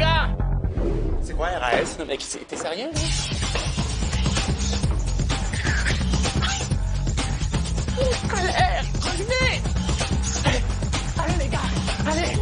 gars! C'est quoi RAS? Non, mec, t'es sérieux, là? Allez, revenez! Allez, les gars, allez!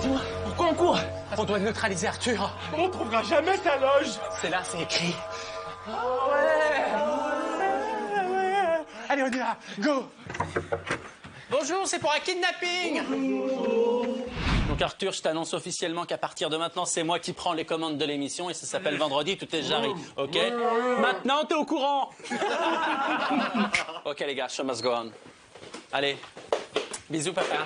Dis-moi, pourquoi on court? On doit neutraliser Arthur. On trouvera jamais sa loge! C'est là, c'est écrit. Allez, on y va, go! Bonjour, c'est pour un kidnapping. Donc Arthur, je t'annonce officiellement qu'à partir de maintenant, c'est moi qui prends les commandes de l'émission et ça s'appelle Vendredi, tout est Jarry, ok? Maintenant, t'es au courant. Ok les gars, show must go on. Allez, bisous papa.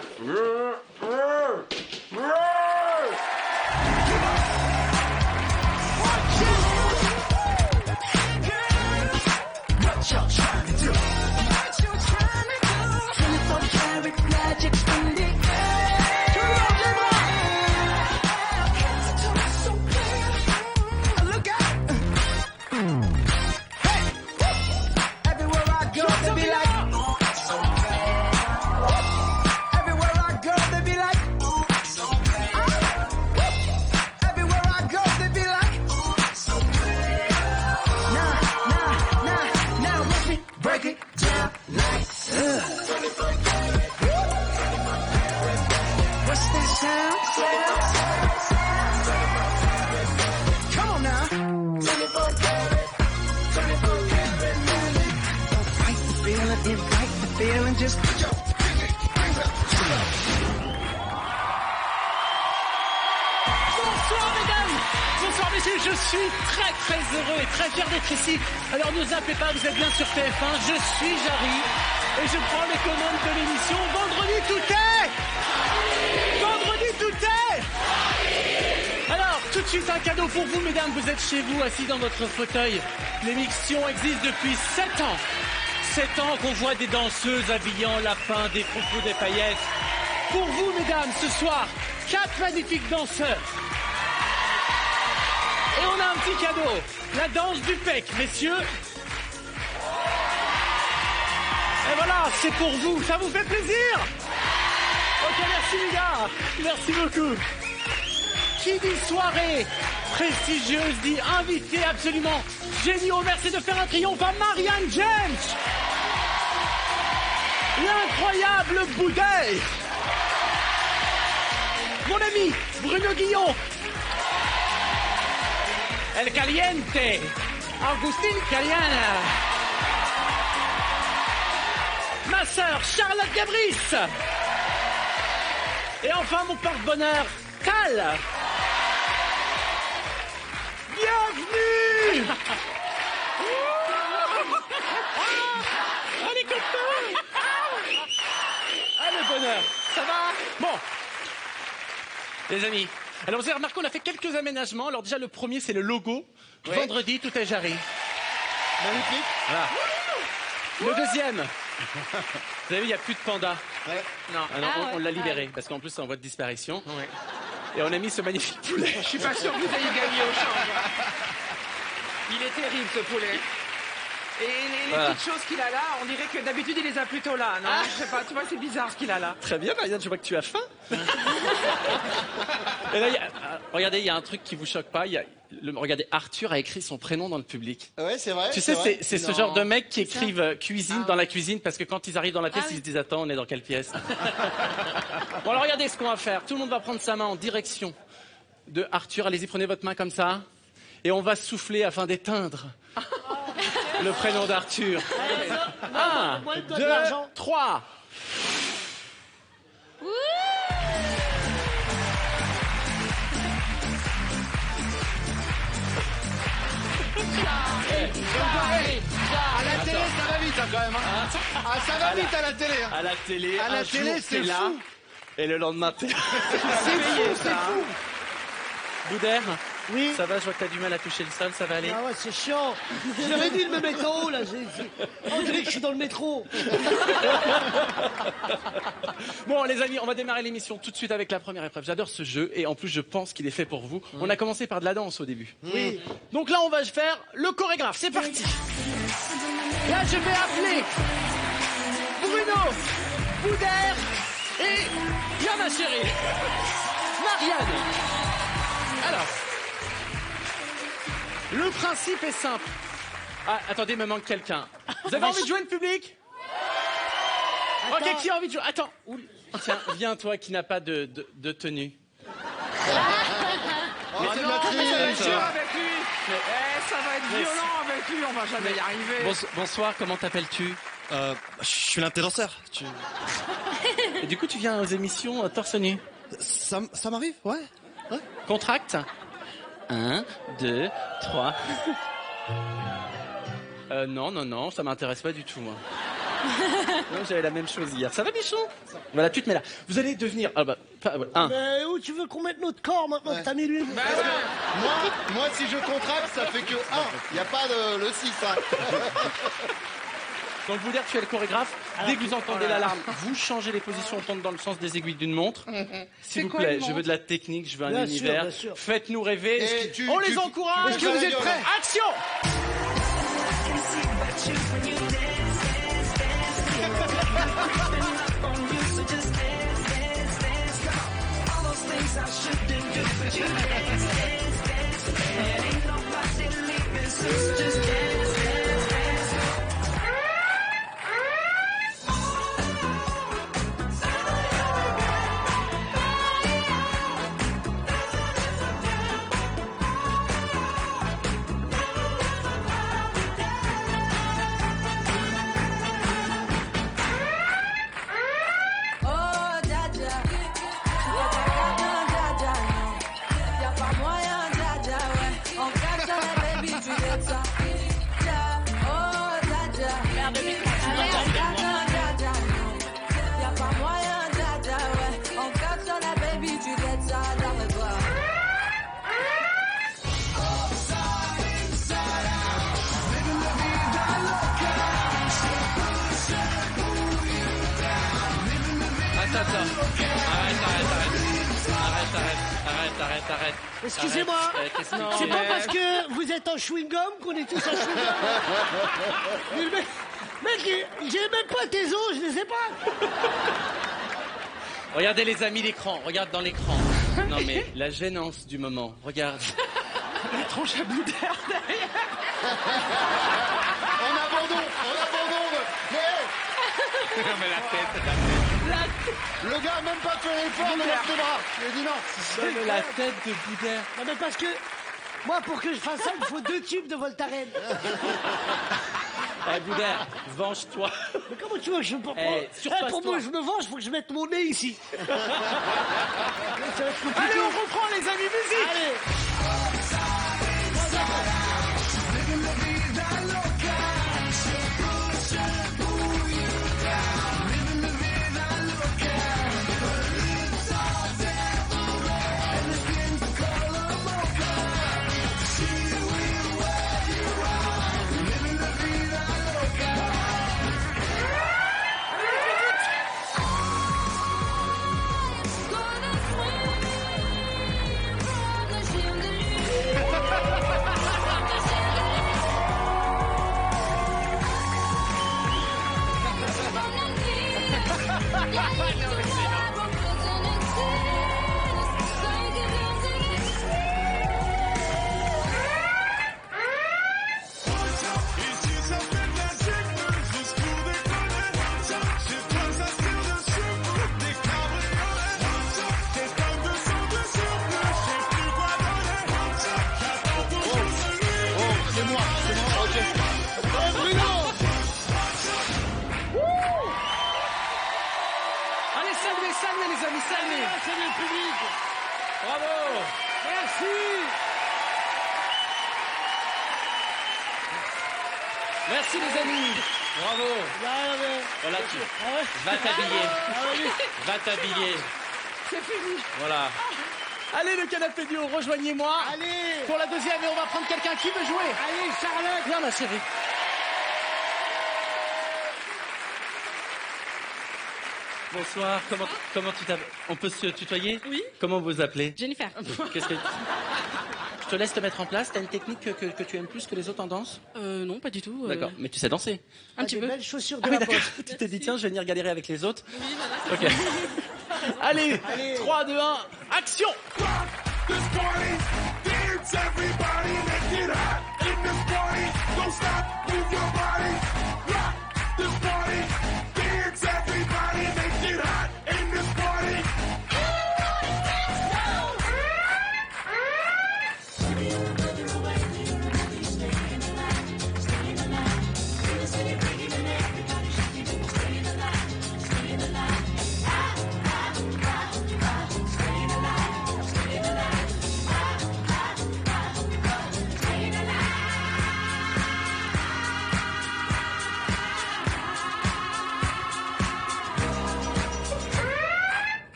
Bonsoir mesdames, bonsoir messieurs, je suis très heureux et très fier d'être ici. Alors ne zappez pas, vous êtes bien sur TF1, je suis Jarry et je prends les commandes de l'émission Vendredi tout est. Vendredi tout est. Alors tout de suite un cadeau pour vous mesdames, vous êtes chez vous assis dans votre fauteuil. L'émission existe depuis 7 ans. 7 ans qu'on voit des danseuses habillées en lapin, des froufrous, des paillettes. Pour vous mesdames, ce soir, 4 magnifiques danseurs. Et on a un petit cadeau, la danse du pec, messieurs. Et voilà, c'est pour vous, ça vous fait plaisir? Ok, merci les gars, merci beaucoup. Qui dit soirée prestigieuse dit invité absolument géniaux. Merci de faire un triomphe à Marianne James. L'incroyable Boudet. Mon ami Bruno Guillon. El Caliente, Augustine Caliana. Ma sœur Charlotte Gabris. Et enfin mon porte-bonheur, Tal. Bienvenue. Allez, copains. Ah, le bonheur. Ça va? Bon. Les amis, alors vous avez remarqué, on a fait quelques aménagements. Alors déjà, le premier, c'est le logo. Oui. Vendredi, tout est Jarry. Magnifique. Voilà. Le deuxième. Vous avez vu, il n'y a plus de panda. Ouais. Non. Alors, on l'a libéré, parce qu'en plus, c'est en voie de disparition. Ouais. Et on a mis ce magnifique poulet. Je suis pas sûr que vous ayez gagné au change. Il est terrible, ce poulet. Et les petites choses qu'il a là, on dirait que d'habitude, il les a plutôt là, non? Je sais pas, tu vois, c'est bizarre ce qu'il a là. Très bien, Marianne, je vois que tu as faim. Et là, regardez, il y a un truc qui vous choque pas. Regardez, Arthur a écrit son prénom dans le public. Ouais, c'est vrai. Tu sais, c'est ce genre de mecs qui écrivent cuisine dans la cuisine parce que quand ils arrivent dans la pièce, ils se disent attends, on est dans quelle pièce? Bon, alors regardez ce qu'on va faire. Tout le monde va prendre sa main en direction de Arthur. Allez-y, prenez votre main comme ça. Et on va souffler afin d'éteindre le prénom d'Arthur. 1, 2, 3. À la télé, ça va vite hein, quand même. Hein. Ah, ça va vite à la télé. Hein. À la télé, à la télé, c'est là. Et le lendemain, t'es là. C'est fou, c'est fou. Boudère, Oui. Ça va, je vois que t'as du mal à toucher le sol, ça va aller? Ah ouais, c'est chiant. J'aurais dû me mettre en haut, là. On dirait que je suis dans le métro. Bon, les amis, on va démarrer l'émission tout de suite avec la première épreuve. J'adore ce jeu et en plus, je pense qu'il est fait pour vous. On a commencé par de la danse au début. Oui. Donc là, on va faire le chorégraphe. C'est parti. Là, je vais appeler Bruno, Boudère et bien ma chérie, Marianne. Alors, le principe est simple. Ah, attendez, il me manque quelqu'un. Vous avez envie de jouer le public? Ok, qui a envie de jouer? Attends. Tiens, viens toi qui n'as pas de tenue. Oh, c'est Non, ça va être Mathilde. dur avec lui. Ça va être violent avec lui, on va jamais y arriver. Bonsoir, comment t'appelles-tu? Je suis l'interdanseur. Et du coup, tu viens aux émissions torse nu. Ça m'arrive, ouais. Contracte. 1, 2, 3. Non, ça m'intéresse pas du tout, moi. Non, j'avais la même chose hier. Ça va, Bichon? Voilà, tu te mets là. Vous allez devenir... Ah bah, un. Mais où tu veux qu'on mette notre corps maintenant que t'as mis lui? Moi, si je contracte, ça fait que 1. Il n'y a pas le 6. Hein. Donc, vous dire que tu es le chorégraphe. Dès que vous entendez l'alarme, vous changez les positions, on tombe dans le sens des aiguilles d'une montre. S'il vous quoi, plaît, une je veux montre de la technique, je veux un Bien sûr, univers. bien sûr. Faites-nous rêver. Et On les encourage. Est-ce que vous êtes prêts? Action! Arrête. Excusez-moi, Arrête. c'est pas parce que vous êtes en chewing-gum qu'on est tous en chewing-gum. Mais le mec, j'ai même pas tes os, je les ai pas. Regardez les amis l'écran, regarde dans l'écran. Non mais la gênance du moment, regarde. La tronche à bout d'air derrière. On abandonne. Mais la tête. Le gars a même pas fait l'effort de mettre les bras. Il a dit non. Non, mais la tête de Boudère. Non mais parce que moi pour que je fasse ça, il me faut 2 tubes de Voltaren. Eh Boudère, venge-toi. Mais comment tu veux que je me surpasse-toi. pour moi je me venge, faut que je mette mon nez ici. Ça va être compliqué. Allez, on reprend les amis, musique. Allez. Saluez les amis, saluez. Salut le public. Bravo. Merci. Merci les amis. Bravo. Voilà, tu va t'habiller. Va t'habiller. C'est fini. Voilà. Allez, le canapé duo, rejoignez-moi. Allez. Pour la deuxième, et on va prendre quelqu'un qui veut jouer. Allez, Charlotte. Viens, ma chérie. Bonsoir, comment tu t'appelles? On peut se tutoyer? Oui. Comment vous vous appelez? Jennifer. Qu'est-ce que... Je te laisse te mettre en place. T'as une technique que tu aimes plus que les autres en danse? Non, pas du tout. D'accord, mais tu sais danser? Un petit Des peu. belles chaussures de Ah oui, la d'accord. poste. Tu t'es dit, tiens, je vais venir galérer avec les autres. Oui, voilà. Ok. Allez, 3, 2, 1, action! This party, dance everybody, make it hot in this party. Don't stop, move your body. Rock this party, dance everybody, make it hot in this party.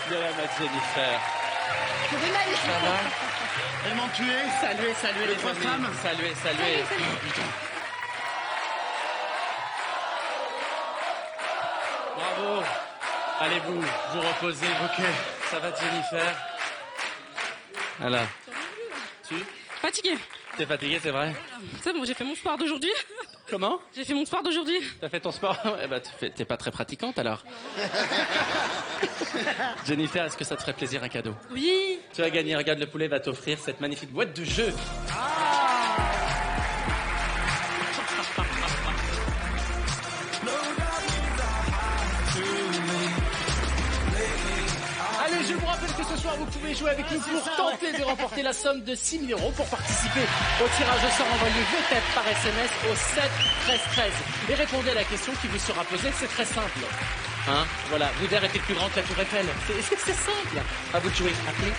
Bien, ma Jennifer. Ça va? Elles m'ont tué. Saluez les trois amis. femmes. Saluez. Bravo. Allez vous reposez. Ok. Ça va, Jennifer? Voilà. Tu? Fatiguée. T'es fatiguée, c'est vrai? C'est bon, j'ai fait mon sport d'aujourd'hui. Comment? J'ai fait mon sport d'aujourd'hui. T'as fait ton sport? Eh ben, t'es pas très pratiquante alors. Jennifer, est-ce que ça te ferait plaisir un cadeau? Oui. Tu vas gagner, regarde, le poulet va t'offrir cette magnifique boîte de jeux. Allez, je vous rappelle que ce soir, vous pouvez jouer avec nous pour tenter de remporter la somme de 6 000 € pour participer au tirage au sort. Envoyez vos têtes par SMS au 7 13 13 et répondez à la question qui vous sera posée. C'est très simple. Hein? Voilà, Boudère était plus grand que la Tour Eiffel. C'est simple. À vous de jouer. Appelez.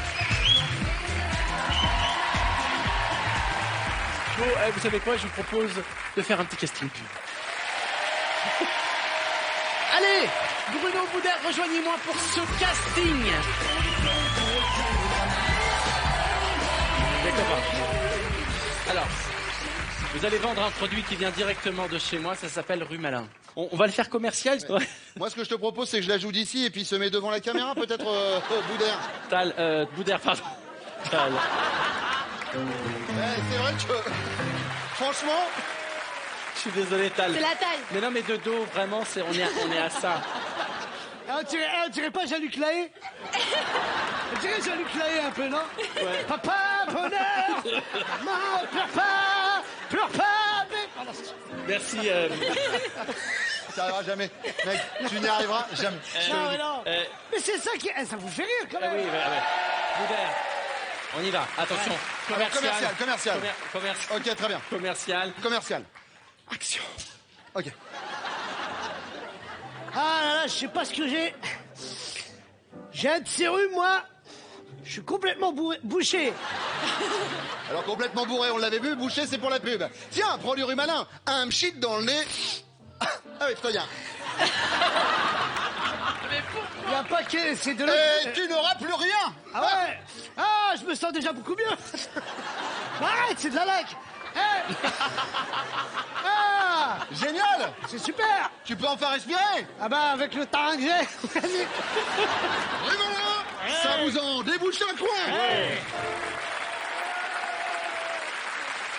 Bon, vous savez quoi? Je vous propose de faire un petit casting pub. Allez, Bruno Boudère, rejoignez-moi pour ce casting. D'accord. Alors, vous allez vendre un produit qui vient directement de chez moi, ça s'appelle Rumalin. On va le faire commercial. Ouais. Moi, ce que je te propose, c'est que je la joue d'ici et puis se met devant la caméra, peut-être, Boudère. Boudère, pardon. Tal. C'est vrai que... Franchement... Je suis désolé, Tal. C'est la taille. Mais non, mais de dos, vraiment, on est à ça. On dirait pas Jean-Luc Lahaye? On dirait Jean-Luc Lahaye un peu, non? Ouais. Papa, bonheur. Maman, pleure pas. Mais... Merci. Ça arrivera jamais. Mec, tu n'y arriveras jamais. Non, mais non. Mais c'est ça qui... ça vous fait rire, quand même. Oui. Boudère, on y va. Attention. Alors, commercial. Ok, très bien. Commercial. Action. Ok. Ah là là, je sais pas ce que j'ai. J'ai un de ces rhumes, moi. Je suis complètement bouché. Alors, complètement bourré, on l'avait vu, bouché, c'est pour la pub. Tiens, prends du Rumalin. Un pchit dans le nez. Ah oui, très bien. Il n'y a pas que... C'est de Et tu n'auras plus rien. Ah ouais. Ah, je me sens déjà beaucoup mieux. Arrête, c'est de la laque. Eh. Ah, Génial. c'est super. Tu peux enfin respirer. Ah bah, avec le terrain que j'ai. Vas-y. Et voilà. Ça vous en débouche un coin.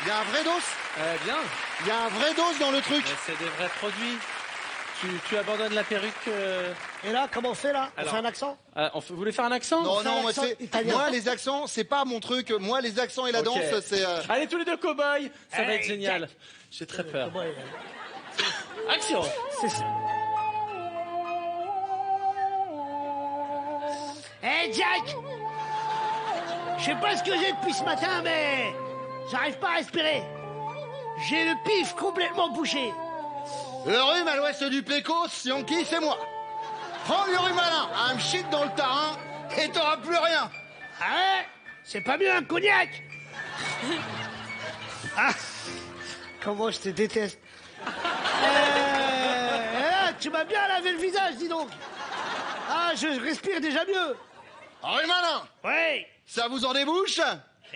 Il y a un vrai dos. Bien. Il y a un vrai dos dans le truc. Mais c'est des vrais produits. Tu abandonnes la perruque. Et là, comment on fait là? On Alors. fait un accent? Vous voulez faire un accent Non, fait non, un moi, accent c'est... italien. moi les accents, c'est pas mon truc. Moi, les accents et la Ok. danse, c'est... Allez, tous les deux cow-boys. Ça va Hey, être génial. Jack. J'ai très peur. Ouais, Action. c'est ça. Hé, Jack. Je sais pas ce que j'ai depuis ce matin, mais j'arrive pas à respirer. J'ai le pif complètement bouché. Le rhume à l'ouest du Pécos, Yonki, c'est moi. Prends le rhumalin, un shit dans le tarin, et t'auras plus rien. Ah ouais? C'est pas mieux un cognac? Ah, comment je te déteste. Tu m'as bien lavé le visage, dis donc. Ah, je respire déjà mieux. Rhumalin, Oui, ça vous en débouche?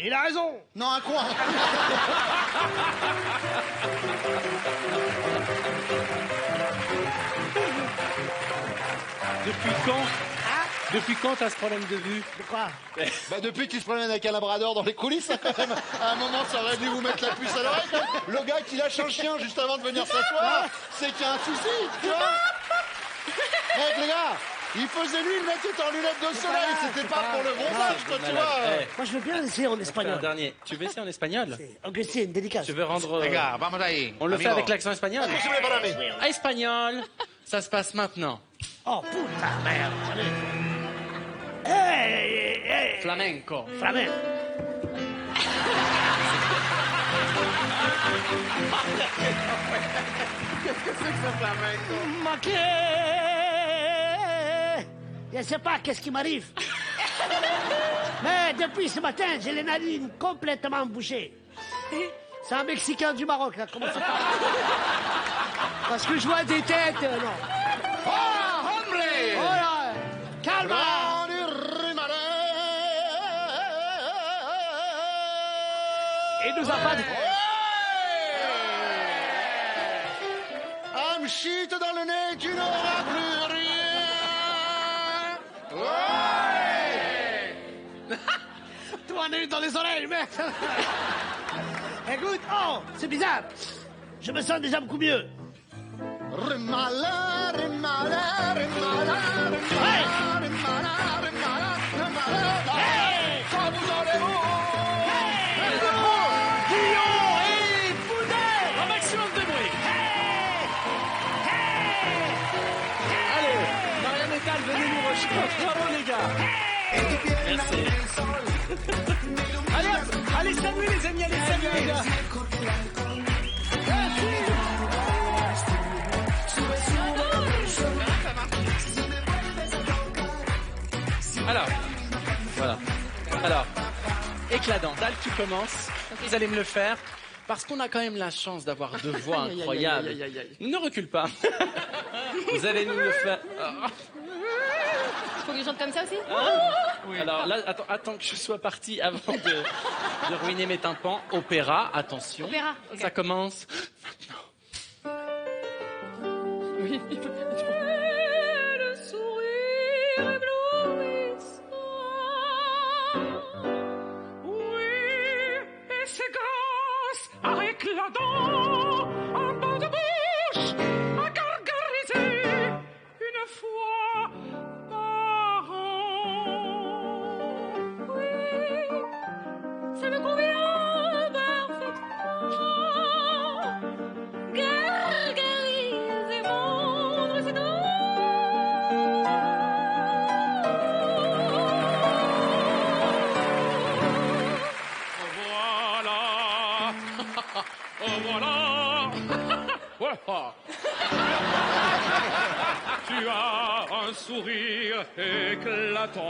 il a raison. Non, un coin. Depuis quand t'as ce problème de vue? De quoi? Bah depuis qu'il se promène avec un labrador dans les coulisses, quand même, à un moment, ça aurait dû vous mettre la puce à l'oreille. Quand même. Le gars qui lâche un chien juste avant de venir s'asseoir, c'est qu'il y a un souci, tu vois. Mec, les gars, il faisait nuit, le mec était en lunettes de soleil, c'était pas pour le bronzage, quoi, tu vois. Eh, Moi, je veux bien essayer en fais un espagnol. dernier. Tu veux essayer en espagnol? C'est Augustine, dédicace. Tu veux rendre... Venga, vamos ahí. On le fait amigo. avec l'accent espagnol? Désolé, madame. Espagnol. Ça se passe maintenant. Oh, puta merde. Hey, Flamenco. flamenco. Manqué. Je sais pas qu'est-ce qui m'arrive. Mais depuis ce matin, j'ai les narines complètement bouchées. C'est un Mexicain du Maroc, là. Comment ça va? Parce que je vois des têtes, non. Oh, hombre! Oh là, calme. Prends du rhumalin. Il nous a pas de... Un shit dans le nez, tu n'auras plus rien. Ouais. Toi, on a eu dans les oreilles, merde. Écoute, oh, c'est bizarre. Je me sens déjà beaucoup mieux. Rhumalin, rhumalin, rhumalin, Hey. rhumalin, rhumalin, rhumalin. Hey. Ça vous en est où? Guillaume et Boudet. Un maximum de bruit. Hey. Allez, Maria Metal, venez nous rejoindre. Bravo les gars. Merci. Allez, hop, allez, salut les amis, allez, salut les gars. Alors, voilà. Alors, éclat dental, tu commences. Vous allez me le faire. Parce qu'on a quand même la chance d'avoir deux voix incroyables. Ne recule pas. Vous allez nous le faire. Faut que je chante comme ça aussi? Alors là, attends que je sois parti avant de ruiner mes tympans. Opéra, attention. Opéra, ok. Ça commence. Oui. Le sourire éblouissant. Oui, et c'est grâce à éclatant un banc de bouche à gargariser une fois par an. Oui, ça me convient parfaitement. Gargarise mon résident. Voilà. Oh voilà. Voilà. Tu as un sourire éclatant.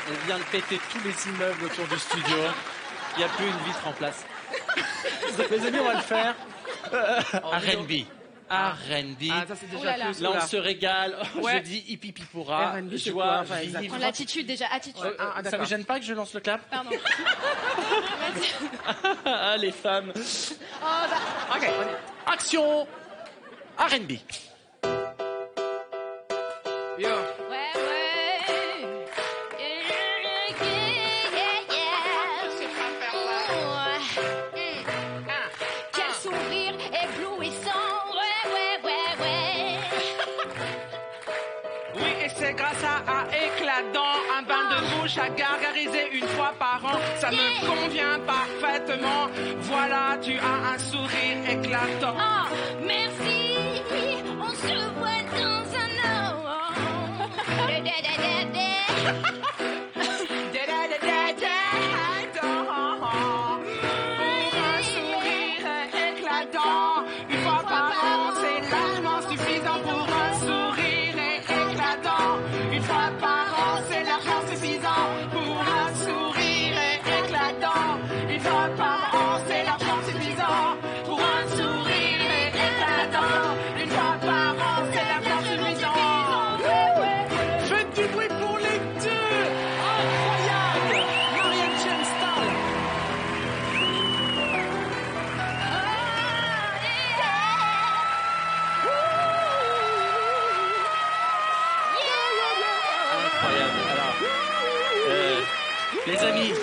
On vient de péter tous les immeubles autour du studio. Il n'y a plus une vitre en place. Les amis, on va le faire. R&B. R&B. Ah, ça c'est déjà Oh là là. plus. Là, on se régale. Ouais. Je dis hippie pipoura. R&B, c'est Joie, quoi, enfin, vive. exactement. Prends l'attitude déjà, attitude. Ah, Ça d'accord. vous gêne pas que je lance le clap? Pardon. Ah, les femmes. Oh, bah, Ok. Action. R&B. Yo. ouais, ouais. Quel sourire éblouissant. Ouais. Oui, et c'est grâce à éclat dents, un bain de bouche à gargariser une fois par an. Ça me convient parfaitement. Voilà, tu as un sourire éclatant. Oh, merci. On se voit dans un an. Pour un sourire éclatant, une fois par an, c'est largement suffisant pour un sourire éclatant. Une fois par an, c'est largement suffisant pour un sourire éclatant. Une fois par an, c'est largement suffisant pour un sourire éclatant. Une fois par an, c'est largement suffisant. Faites du bruit pour les deux. Incroyable. Marianne James Style. Incroyable. Alors, les amis,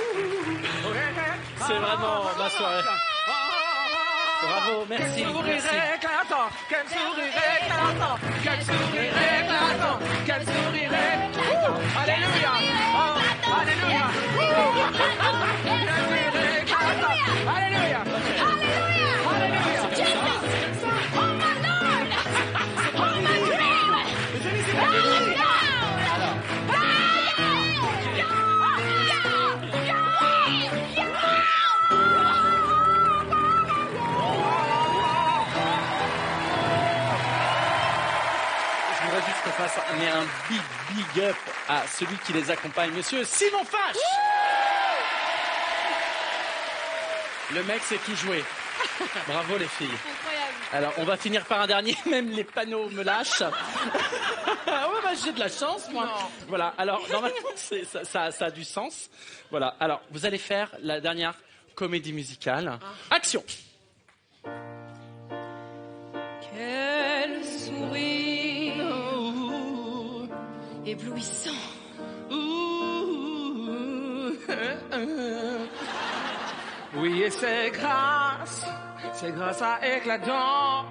c'est vraiment ma soirée. Bravo, merci. Quel sourire Merci. éclatant, quel sourire éclatant, quel sourire éclatant, quel sourire éclatant. Alléluia, oh, alléluia. Quel sourire éclatant, alléluia. Je voudrais juste qu'on fasse un big up à celui qui les accompagne, monsieur Simon Fache. Le mec sait tout jouer. Bravo les filles. Incroyable. Alors, on va finir par un dernier, même les panneaux me lâchent. Ah ouais, bah, j'ai de la chance, moi. Non. Voilà, alors, normalement, ça a du sens. Voilà, alors, vous allez faire la dernière comédie musicale. Action. Quel sourire éblouissant. Oui, et c'est grâce à éclatant,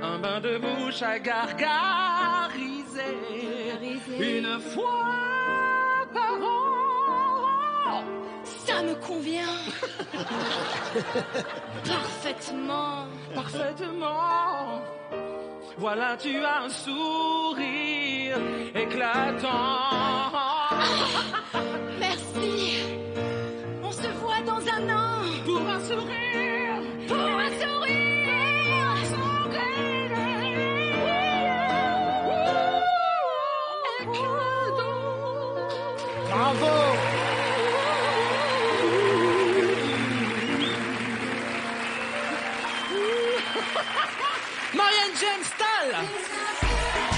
un bain de bouche à gargariser une fois par an. Ça me convient. Parfaitement. Parfaitement. Voilà, tu as un sourire éclatant. Merci. On se voit dans un an. Pour un sourire. Pour un sourire. Bravo. Marianne James Style.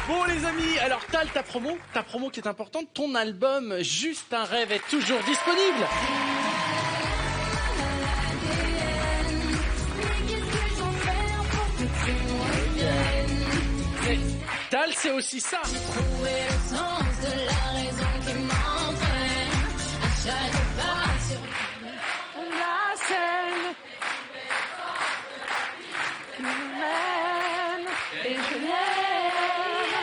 Bon les amis, alors Tal, ta promo qui est importante, ton album Juste un rêve est toujours disponible. Tal, c'est aussi ça. Trouver le sens de la raison qui m'entraîne à chaque pas sur La scène m'aime et je l'aime.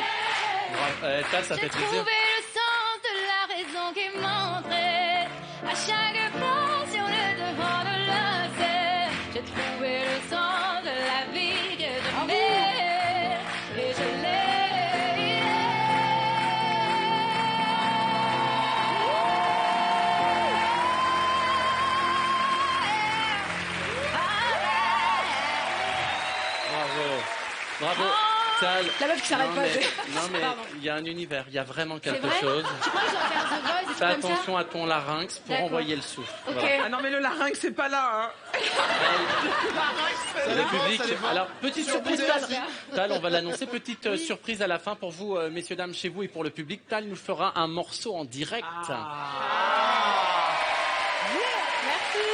Tal, ça J'ai fait trouvé plaisir. le sens de la raison qui m'entraîne à chaque pas sur le devant de la scène. J'ai trouvé le sens de la vie que je mène et je l'ai. Tal. La meuf qui s'arrête Non, pas. mais Pardon. il y a un univers, il y a vraiment quelque vrai chose. Tu crois que je dois faire The Voice, des Fais trucs comme ça? attention à ton larynx pour D'accord. envoyer le souffle. Ok. Voilà. Ah non, mais le larynx, c'est pas là, hein. Le public. ça dépend. Alors, petite surprise, Boudet Tal. aussi. Tal, on va l'annoncer. Petite surprise à la fin pour vous, messieurs, dames, chez vous et pour le public. Tal nous fera un morceau en direct. Merci.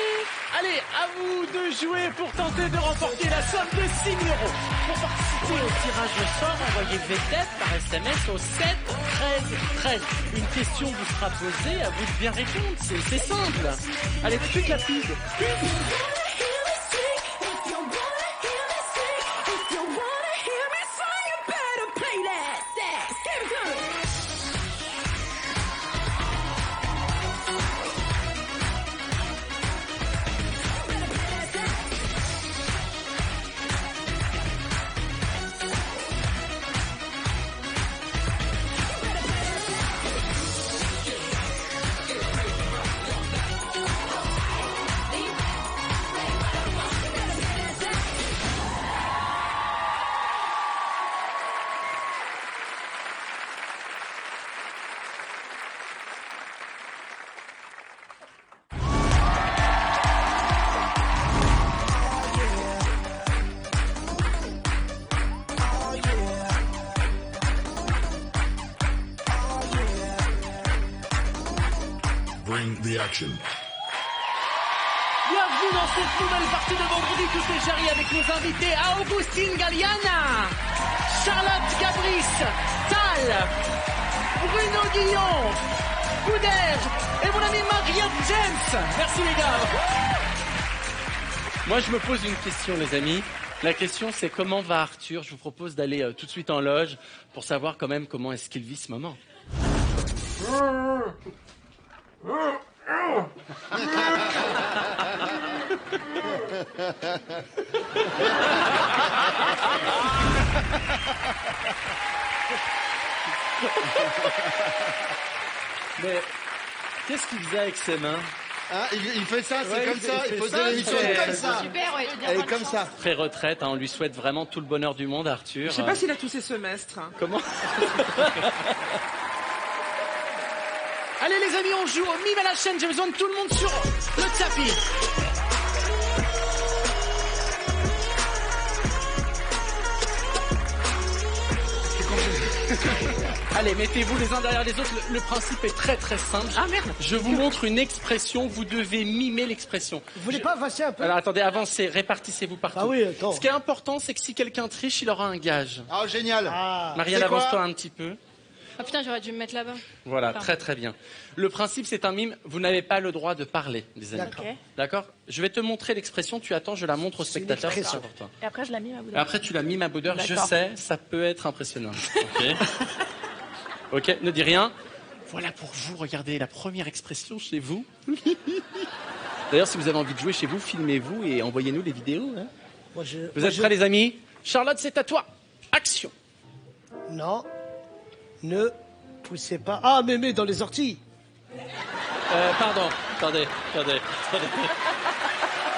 Allez, à vous de jouer pour tenter de remporter la somme de 6 000 €. Pour participer au tirage au sort, envoyez VTEP par SMS au 7 13 13. Une question vous sera posée, à vous de bien répondre. C'est simple. Allez, tout de suite la pub. Bring the action. Bienvenue dans cette nouvelle partie de Vendredi Tout est Jarry avec nos invités à Augustine Galliana, Charlotte Gabris, Tal, Bruno Guillon, Boudère et mon ami Marianne James. Merci les gars. Moi je me pose une question les amis. La question c'est comment va Arthur? Je vous propose d'aller tout de suite en loge pour savoir quand même comment est-ce qu'il vit ce moment. Mais qu'est-ce qu'il faisait avec ses mains? Hein, il fait ça, c'est Ouais, comme il ça. fait Il faut ça, dire l'émission c'est- comme ça. Super, ouais. Elle est comme ça. Pré-retraite, hein, on lui souhaite vraiment tout le bonheur du monde Arthur. Je sais pas s'il a tous ses semestres. Hein. Comment? Allez les amis, on joue au mime à la chaîne, j'ai besoin de tout le monde sur le tapis. Allez, mettez-vous les uns derrière les autres. Le principe est très très simple. Ah merde. Je vous montre une expression, vous devez mimer l'expression. Vous voulez pas passer un peu? Alors attendez, avancez, répartissez-vous partout. Ah oui, attends. Ce qui est important, c'est que si quelqu'un triche, il aura un gage. Ah, génial. Ah. Marianne, c'est quoi avance-toi un petit peu. Ah putain, j'aurais dû me mettre là-bas. Voilà, Pardon. très très bien. Le principe, c'est un mime. Vous n'avez pas le droit de parler, les amis. D'accord. Ok. D'accord? Je vais te montrer l'expression. Tu attends, je la montre aux C'est une spectateurs. C'est expression. important. Et après, je l'ai mis à bout Et après, tu l'as mime à boudeur. Je D'accord. sais, ça peut être impressionnant. Ok. Ok, ne dis rien. Voilà pour vous. Regardez la première expression chez vous. D'ailleurs, si vous avez envie de jouer chez vous, filmez-vous et envoyez-nous les vidéos. Hein. Vous êtes prêts, les amis? Charlotte, c'est à toi. Action. Non. Ne poussez pas. Ah, mémé dans les orties. Pardon. Attendez.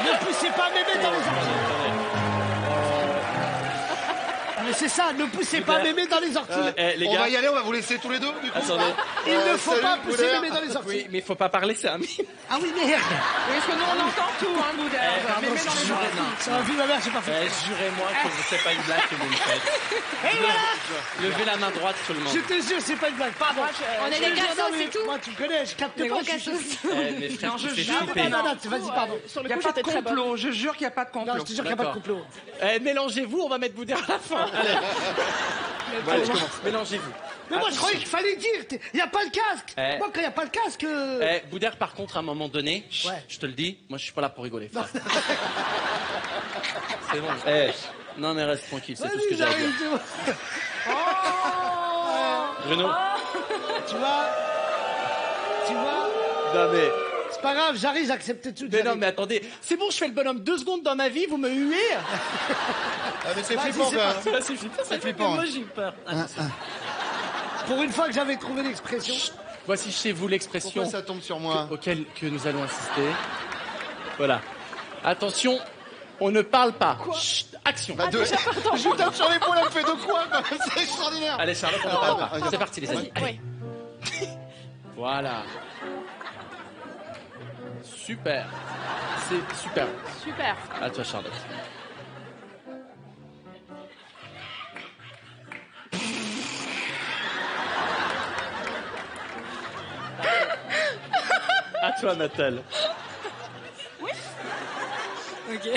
Ne poussez pas mémé dans les orties. Mais c'est ça, ne poussez pas mémé dans les orties. Les On gars, va y aller, on va vous laisser tous les deux. Du coup. attendez. Il ne faut salut, pas pousser Boudère. mémé dans les orties. Oui, mais il faut pas parler, c'est un mime. Ah oui, merde. Oui, parce que nous, on entend tout, hein, Boudère. Pardon, Mémé dans les jurez, oreilles. non. Ça m'a vu ma mère, j'ai pas fait. Jurez-moi que c'est pas une blague que vous me faites. Et voilà. Levez la main droite, tout le monde. Je te jure, c'est pas une blague. Pardon. On est des cassos, c'est tout. Moi, tu me connais, je capte Des pas. gros je suis cassos. chaud. Mes frères, Non, tu je fais jure. flipper. Non, non, vas-y, pardon. Sur Il le n'y a coup, pas de j'étais très bonne. complot. Je jure qu'il n'y a pas de complot. Non, je te jure qu'il n'y a pas de complot. Mélangez-vous, on va mettre Boudère à la fin. Allez. Allez, je commence. Mélangez-vous. Mais moi, je croyais qu'il fallait dire, il n'y a pas de casque. Eh. Moi, quand il n'y a pas de casque... Boudère, par contre, à un moment donné, Ouais. je te le dis, moi je suis pas là pour rigoler. frère. C'est bon. Non mais reste tranquille, c'est tout ce que j'ai à dire. Bruno. Tu vois Non mais. C'est pas grave, j'arrive, j'accepte tout. Mais non mais attendez, c'est bon, je fais le bonhomme 2 secondes dans ma vie, vous me huez. Ah, mais c'est Vas-y, flippant, c'est quand parti. même. Ça suffit pas, ça fait flippant, Moi hein. j'ai eu peur. Pour une fois que j'avais trouvé l'expression. Voici chez vous l'expression Pourquoi ça tombe sur moi? auquel que nous allons assister. Voilà. Attention, On ne parle pas. Chut, action. Bah, je vous tape sur l'épaule, elle me fait de quoi, quand même, c'est extraordinaire. Allez, Charlotte, on ne Alors, parle pas. C'est parti, les amis. Oui. Voilà. Super. C'est super. Super. À toi, Charlotte. À toi, Nathalie. Ok.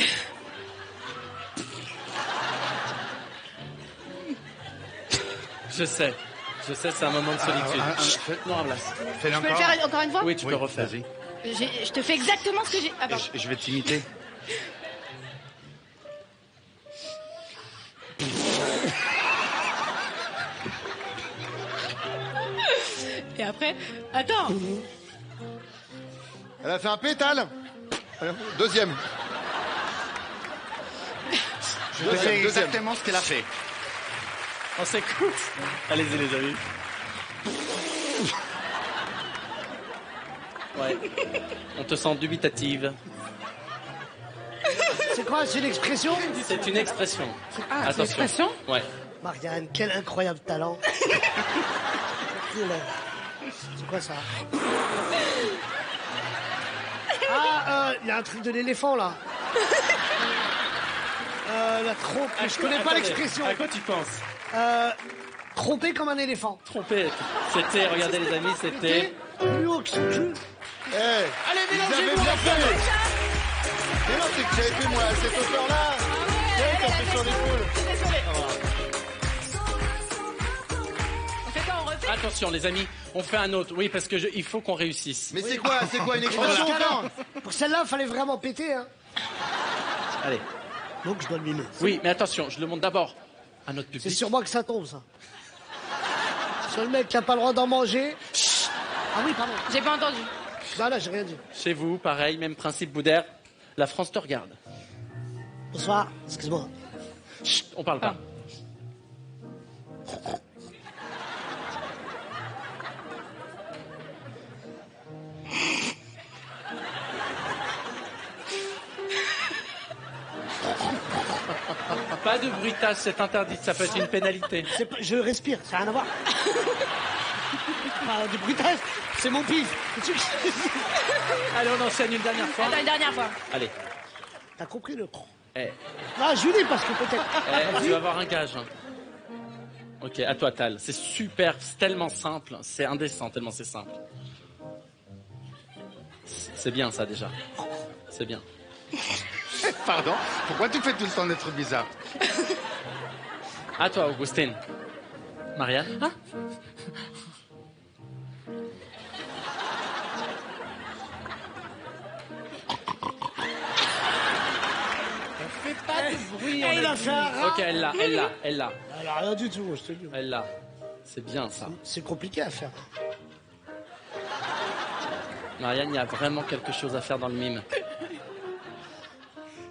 Je sais, c'est un moment de solitude. Chut, non, Ablas. Je peux le faire encore une fois? Oui, tu peux refaire. Vas-y. Je te fais exactement ce que j'ai... Ah, pardon. Je vais t'imiter. Et après... Attends. Elle a fait un pétale. Deuxième. Je vais faire exactement ce qu'elle a fait. On s'écoute. Allez-y, les amis. Ouais. On te sent dubitative. C'est quoi? C'est une expression? C'est une expression. Ah, c'est une expression? Ouais. Marianne, quel incroyable talent. C'est quoi ça? Ah, il y a un truc de l'éléphant là. La trompe. Je connais pas l'expression. À quoi tu penses? Tromper comme un éléphant. Tromper. C'était, regardez les amis, c'était... Plus haut que son cul. Allez, mélangez-vous, bien fait. Mais non, c'est que j'avais fait moi, cette hauteur-là. Ouais, t'as fait sur l'épaule. On fait quoi? On refait? Attention, les amis, on fait un autre. Oui, parce que il faut qu'on réussisse. Mais c'est quoi une expression encore? Pour celle-là, il fallait vraiment péter. Hein. Allez. Donc je dois le mimer. Oui, mais attention, je le montre d'abord à notre public. C'est sur moi que ça tombe, ça. Sur le mec qui n'a pas le droit d'en manger. Chut. Ah oui, pardon. J'ai pas entendu. Non, là, j'ai rien dit. Chez vous, pareil, même principe Boudère. La France te regarde. Bonsoir, excuse-moi. Chut, on parle pas. Pas de bruitage, c'est interdit, ça peut être une pénalité. Je respire, ça n'a rien à voir. Du bruitage, c'est mon pif. Allez, on enchaîne une dernière fois. Attends, une dernière fois. Allez. T'as compris le... Eh, Ah, Julie, parce que peut-être... tu vas avoir un gage. Hein. Ok, à toi, Tal. C'est super, c'est tellement simple. C'est indécent, tellement c'est simple. C'est bien, ça, déjà. C'est bien. Pardon, pourquoi tu fais tout le temps des trucs bizarres? À toi, Augustine. Marianne? Hein? Pas de bruit. Elle a fait un rat. Ok, elle l'a. Elle a rien du tout, je te dis. Elle l'a. C'est bien, ça. C'est compliqué à faire. Marianne, il y a vraiment quelque chose à faire dans le mime.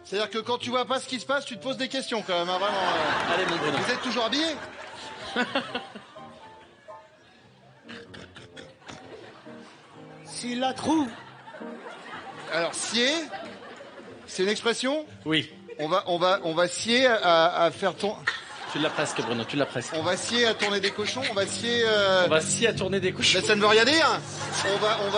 C'est-à-dire que quand tu vois pas ce qui se passe, tu te poses des questions quand même, hein, vraiment. Allez, mon Bruno. Vous êtes toujours habillés? S'il la trouve. Alors, scier, c'est une expression? Oui. On va scier à faire Tu l'as presque, Bruno, tu l'as presque. On va scier à tourner des cochons, on va scier... On va scier à tourner des cochons. Mais ça ne veut rien dire. On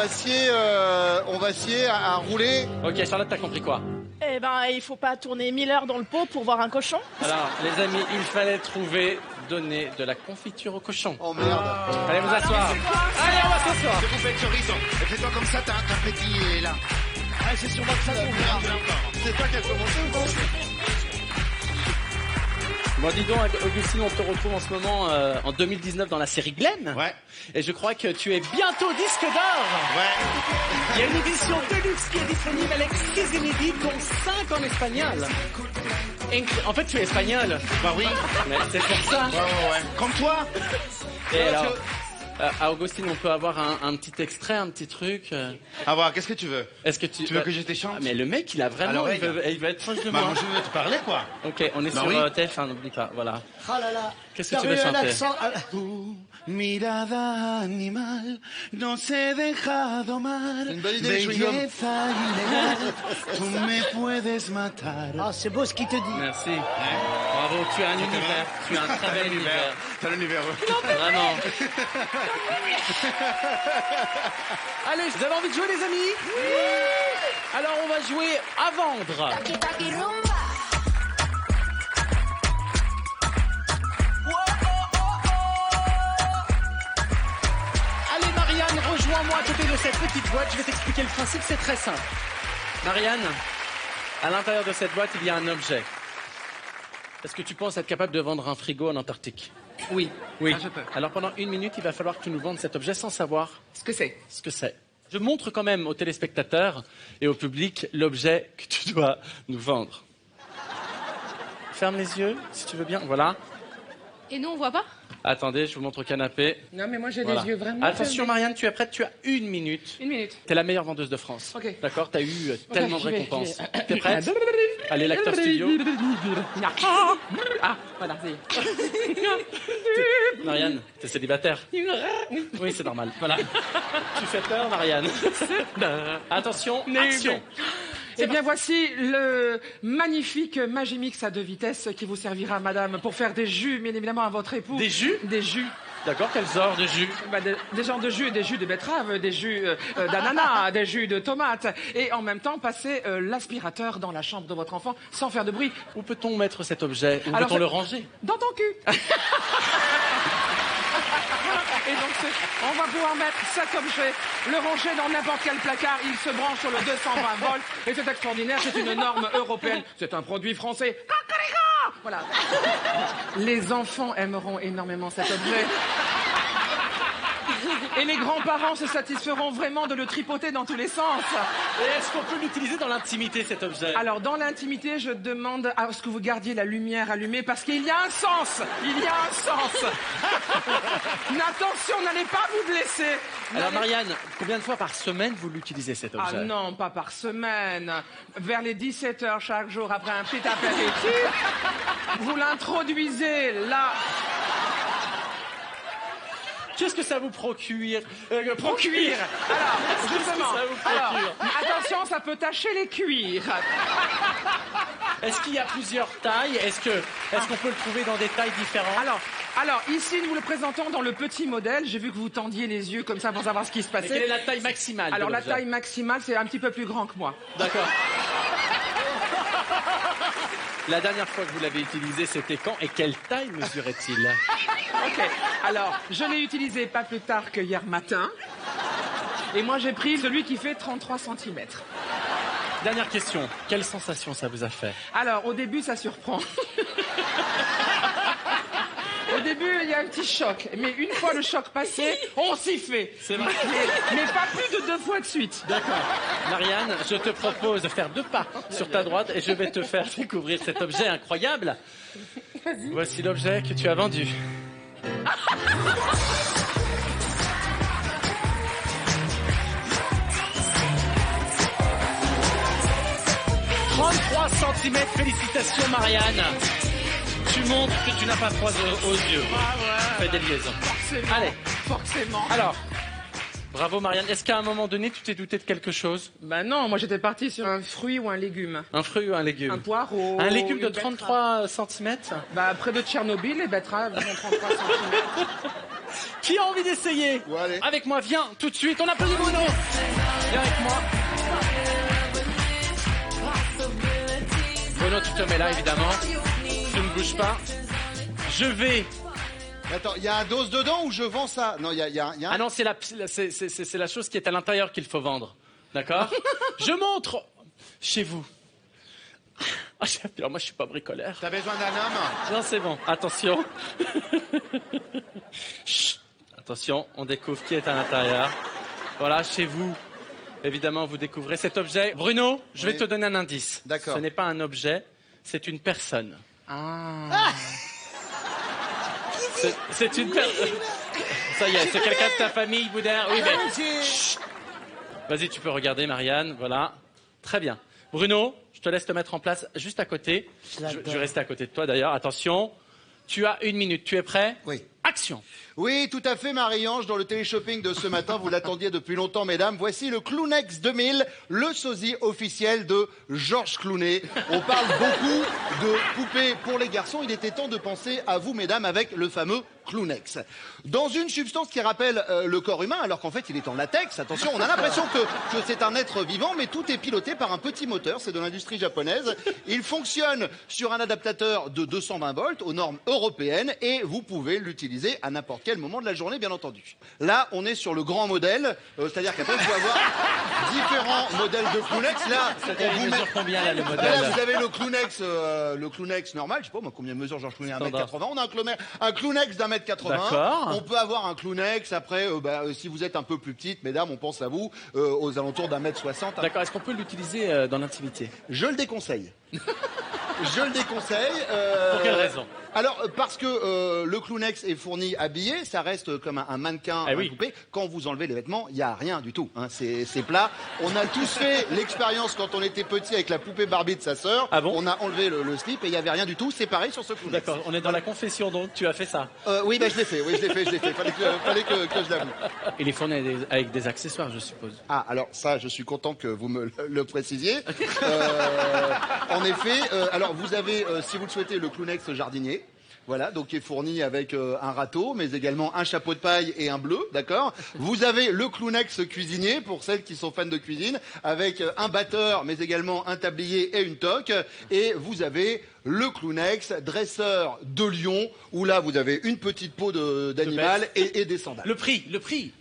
va scier à rouler. Ok, Charlotte, t'as compris quoi? Eh ben, il faut pas tourner 1000 heures dans le pot pour voir un cochon. Alors, les amis, il fallait donner de la confiture au cochon. Oh merde. Allez vous asseoir. Allez, on va s'asseoir. Je vous fais chorizo. Et fais-toi comme ça, t'as un petit là. Ah, c'est sur moi que ça tombe. C'est toi qui as commencé ou pas? Bon, dis donc, Augustine, on te retrouve en ce moment en 2019 dans la série Glenn. Ouais. Et je crois que tu es bientôt disque d'or. Ouais. Il y a une édition de luxe qui est disponible avec 6 inédits, dont 5 en espagnol. En fait, tu es espagnol. Bah oui. Mais c'est pour ça. Ouais. Comme toi. Et alors, à Augustine, on peut avoir un petit extrait, un petit truc. À voir, qu'est-ce que tu veux? Est-ce que tu veux que je te chante? Mais le mec, il a vraiment, il veut être proche de Bah, moi. moi, je veux te parler, quoi. Ok, on est Bah sur oui. TF1, n'oublie pas, voilà. Ah là là. Qu'est-ce que T'as tu veux eu un chanter? accent. Mirada animal, no se deja domar. C'est une bonne idée, les chewing-gums. Belleza ilegal, tu me puedes matar. Ah, c'est beau ce qu'il te dit. Merci. Bravo, tu as un univers. Tu as un très bel univers. T'as l'univers. Vraiment. Allez, vous avez envie de jouer, les amis? Oui. Alors, on va jouer à vendre. Allez, Marianne, rejoins-moi à côté de cette petite boîte. Je vais t'expliquer le principe, c'est très simple. Marianne, à l'intérieur de cette boîte, il y a un objet. Est-ce que tu penses être capable de vendre un frigo en Antarctique? Oui. Oui. Ah, je peux. Alors pendant 1 minute, il va falloir que tu nous vendes cet objet sans savoir Ce que c'est. ce que c'est. Je montre quand même aux téléspectateurs et au public l'objet que tu dois nous vendre. Ferme les yeux, si tu veux bien. Voilà. Et nous, on voit pas? Attendez, je vous montre au canapé. Non, mais moi, j'ai Voilà. les yeux vraiment... Attention, fermés. Marianne, tu es prête? Tu as 1 minute. 1 minute. T'es la meilleure vendeuse de France. Ok. D'accord? T'as eu tellement de j'y vais, récompenses. j'y vais. T'es prête? Allez, l'acteur studio. Ah, voilà, ça y est. Marianne, t'es célibataire? Oui, c'est normal. Voilà. Tu fais peur, Marianne. Attention, action. Eh bien, voici le magnifique Magimix à 2 vitesses qui vous servira, madame, pour faire des jus, bien évidemment, à votre époux. Des jus? Des jus. D'accord, quel genre de jus? Bah, des genres de jus, des jus de betterave, des jus d'ananas, des jus de tomates. Et en même temps, passer l'aspirateur dans la chambre de votre enfant sans faire de bruit. Où peut-on mettre cet objet? Où Alors, peut-on le ranger? Dans ton cul. Et donc, on va pouvoir mettre cet objet, le ranger dans n'importe quel placard. Il se branche sur le 220 volts. Et c'est extraordinaire, c'est une norme européenne. C'est un produit français. Cocorico! Voilà. Les enfants aimeront énormément cet objet. Et les grands-parents se satisferont vraiment de le tripoter dans tous les sens. Et est-ce qu'on peut l'utiliser dans l'intimité, cet objet? Alors, dans l'intimité, je demande à ce que vous gardiez la lumière allumée parce qu'il y a un sens. Il y a un sens. Mais attention, n'allez pas vous blesser. Alors, Marianne, combien de fois par semaine vous l'utilisez, cet objet? Ah non, pas par semaine. Vers les 17h chaque jour, après un petit apéritif, vous l'introduisez là. Qu'est-ce que ça vous procure? Procuire. Alors, justement. Ça vous procure? Alors, attention, ça peut tacher les cuirs. Est-ce qu'il y a plusieurs tailles? Est-ce qu'on peut le trouver dans des tailles différentes? Alors, ici, nous le présentons dans le petit modèle. J'ai vu que vous tendiez les yeux comme ça pour savoir ce qui se Et passait. quelle est la taille maximale? Alors, de la l'objet? taille maximale, c'est un petit peu plus grand que moi. D'accord. La dernière fois que vous l'avez utilisé, c'était quand? Et quelle taille mesurait-il? Ok, alors, je l'ai utilisé pas plus tard que hier matin. Et moi, j'ai pris celui qui fait 33 cm. Dernière question. Quelle sensation ça vous a fait? Alors, au début, ça surprend. Au début, il y a un petit choc. Mais une fois le choc passé, on s'y fait. C'est vrai. Mais pas plus de 2 fois de suite. D'accord. Marianne, je te propose de faire 2 pas sur ta droite et je vais te faire découvrir cet objet incroyable. Voici l'objet que tu as vendu. 33 cm, félicitations Marianne. Tu montres que tu n'as pas froid aux yeux. Ah ouais. Fais des liaisons. Forcément. Allez. Forcément. Alors, bravo Marianne. Est-ce qu'à un moment donné, tu t'es douté de quelque chose? Ben non, moi j'étais parti sur un fruit ou un légume. Un fruit ou un légume? Un poireau. Un légume de une 33 cm? Bah, près de Tchernobyl, les betteraves font 33 cm. Qui a envie d'essayer? Ouais, allez. Avec moi, viens tout de suite. On applaudit Bruno. Viens avec moi. Bruno, tu te mets là, évidemment. Tu ne bouges pas. Je vais... Attends, il y a un dose dedans ou je vends ça? Non, il y a un... Ah non, c'est la chose qui est à l'intérieur qu'il faut vendre. D'accord? Je montre chez vous. Ah, alors moi, je suis pas bricoleur. T'as besoin d'un homme? Non, c'est bon. Attention. Chut. Attention, on découvre qui est à l'intérieur. Voilà, chez vous. Évidemment, vous découvrez cet objet. Bruno, je vais Oui. te donner un indice. D'accord. Ce n'est pas un objet, c'est une personne. Ah. C'est une personne. Ça y est, c'est quelqu'un de ta famille, Boudin. Oui, mais... Chut. Vas-y, tu peux regarder, Marianne. Voilà. Très bien. Bruno, je te laisse te mettre en place juste à côté. Je vais rester à côté de toi, d'ailleurs. Attention. Tu as 1 minute. Tu es prêt? Oui. Action. Oui, tout à fait, Marie-Ange. Dans le téléshopping de ce matin, vous l'attendiez depuis longtemps, mesdames. Voici le Clownex 2000, le sosie officiel de Georges Clooney. On parle beaucoup de poupées pour les garçons. Il était temps de penser à vous, mesdames, avec le fameux Clownex. Dans une substance qui rappelle le corps humain, alors qu'en fait, il est en latex. Attention, on a l'impression que c'est un être vivant, mais tout est piloté par un petit moteur. C'est de l'industrie japonaise. Il fonctionne sur un adaptateur de 220 volts aux normes européennes et vous pouvez l'utiliser à n'importe quel moment de la journée, bien entendu. Là, on est sur le grand modèle, c'est-à-dire qu'après, il faut avoir différents modèles de Clownex. Là, il mesure combien, là, le modèle? Là, vous avez le Clownex normal. Je sais pas, moi, combien mesure Georges Clooney? 1m80. On a un Clownex d'1m80. D'accord. On peut avoir un Clownex, après, si vous êtes un peu plus petite, mesdames, on pense à vous, aux alentours d'1m60. D'accord, est-ce qu'on peut l'utiliser dans l'intimité? Je le déconseille. Je le déconseille. Pour quelle raison? Alors, parce que le Clownex est fourni habillé, ça reste comme un mannequin, Eh oui. poupée. Quand vous enlevez les vêtements, il n'y a rien du tout. Hein. C'est plat. On a tous fait l'expérience quand on était petit avec la poupée Barbie de sa sœur. Ah bon? On a enlevé le slip et il n'y avait rien du tout. C'est pareil sur ce Clownex. D'accord, on est dans la confession donc, tu as fait ça. Oui, je l'ai fait. Fallait que je l'avoue. Il est fourni avec des accessoires, je suppose. Ah, alors ça, je suis content que vous me le précisiez. En effet, alors vous avez, si vous le souhaitez, le Clownex jardinier. Voilà, donc qui est fourni avec un râteau, mais également un chapeau de paille et un bleu, d'accord. Vous avez le Clownex cuisinier, pour celles qui sont fans de cuisine, avec un batteur, mais également un tablier et une toque. Et vous avez le Clownex dresseur de lion, où là, vous avez une petite peau d'animal et des sandales. Le prix.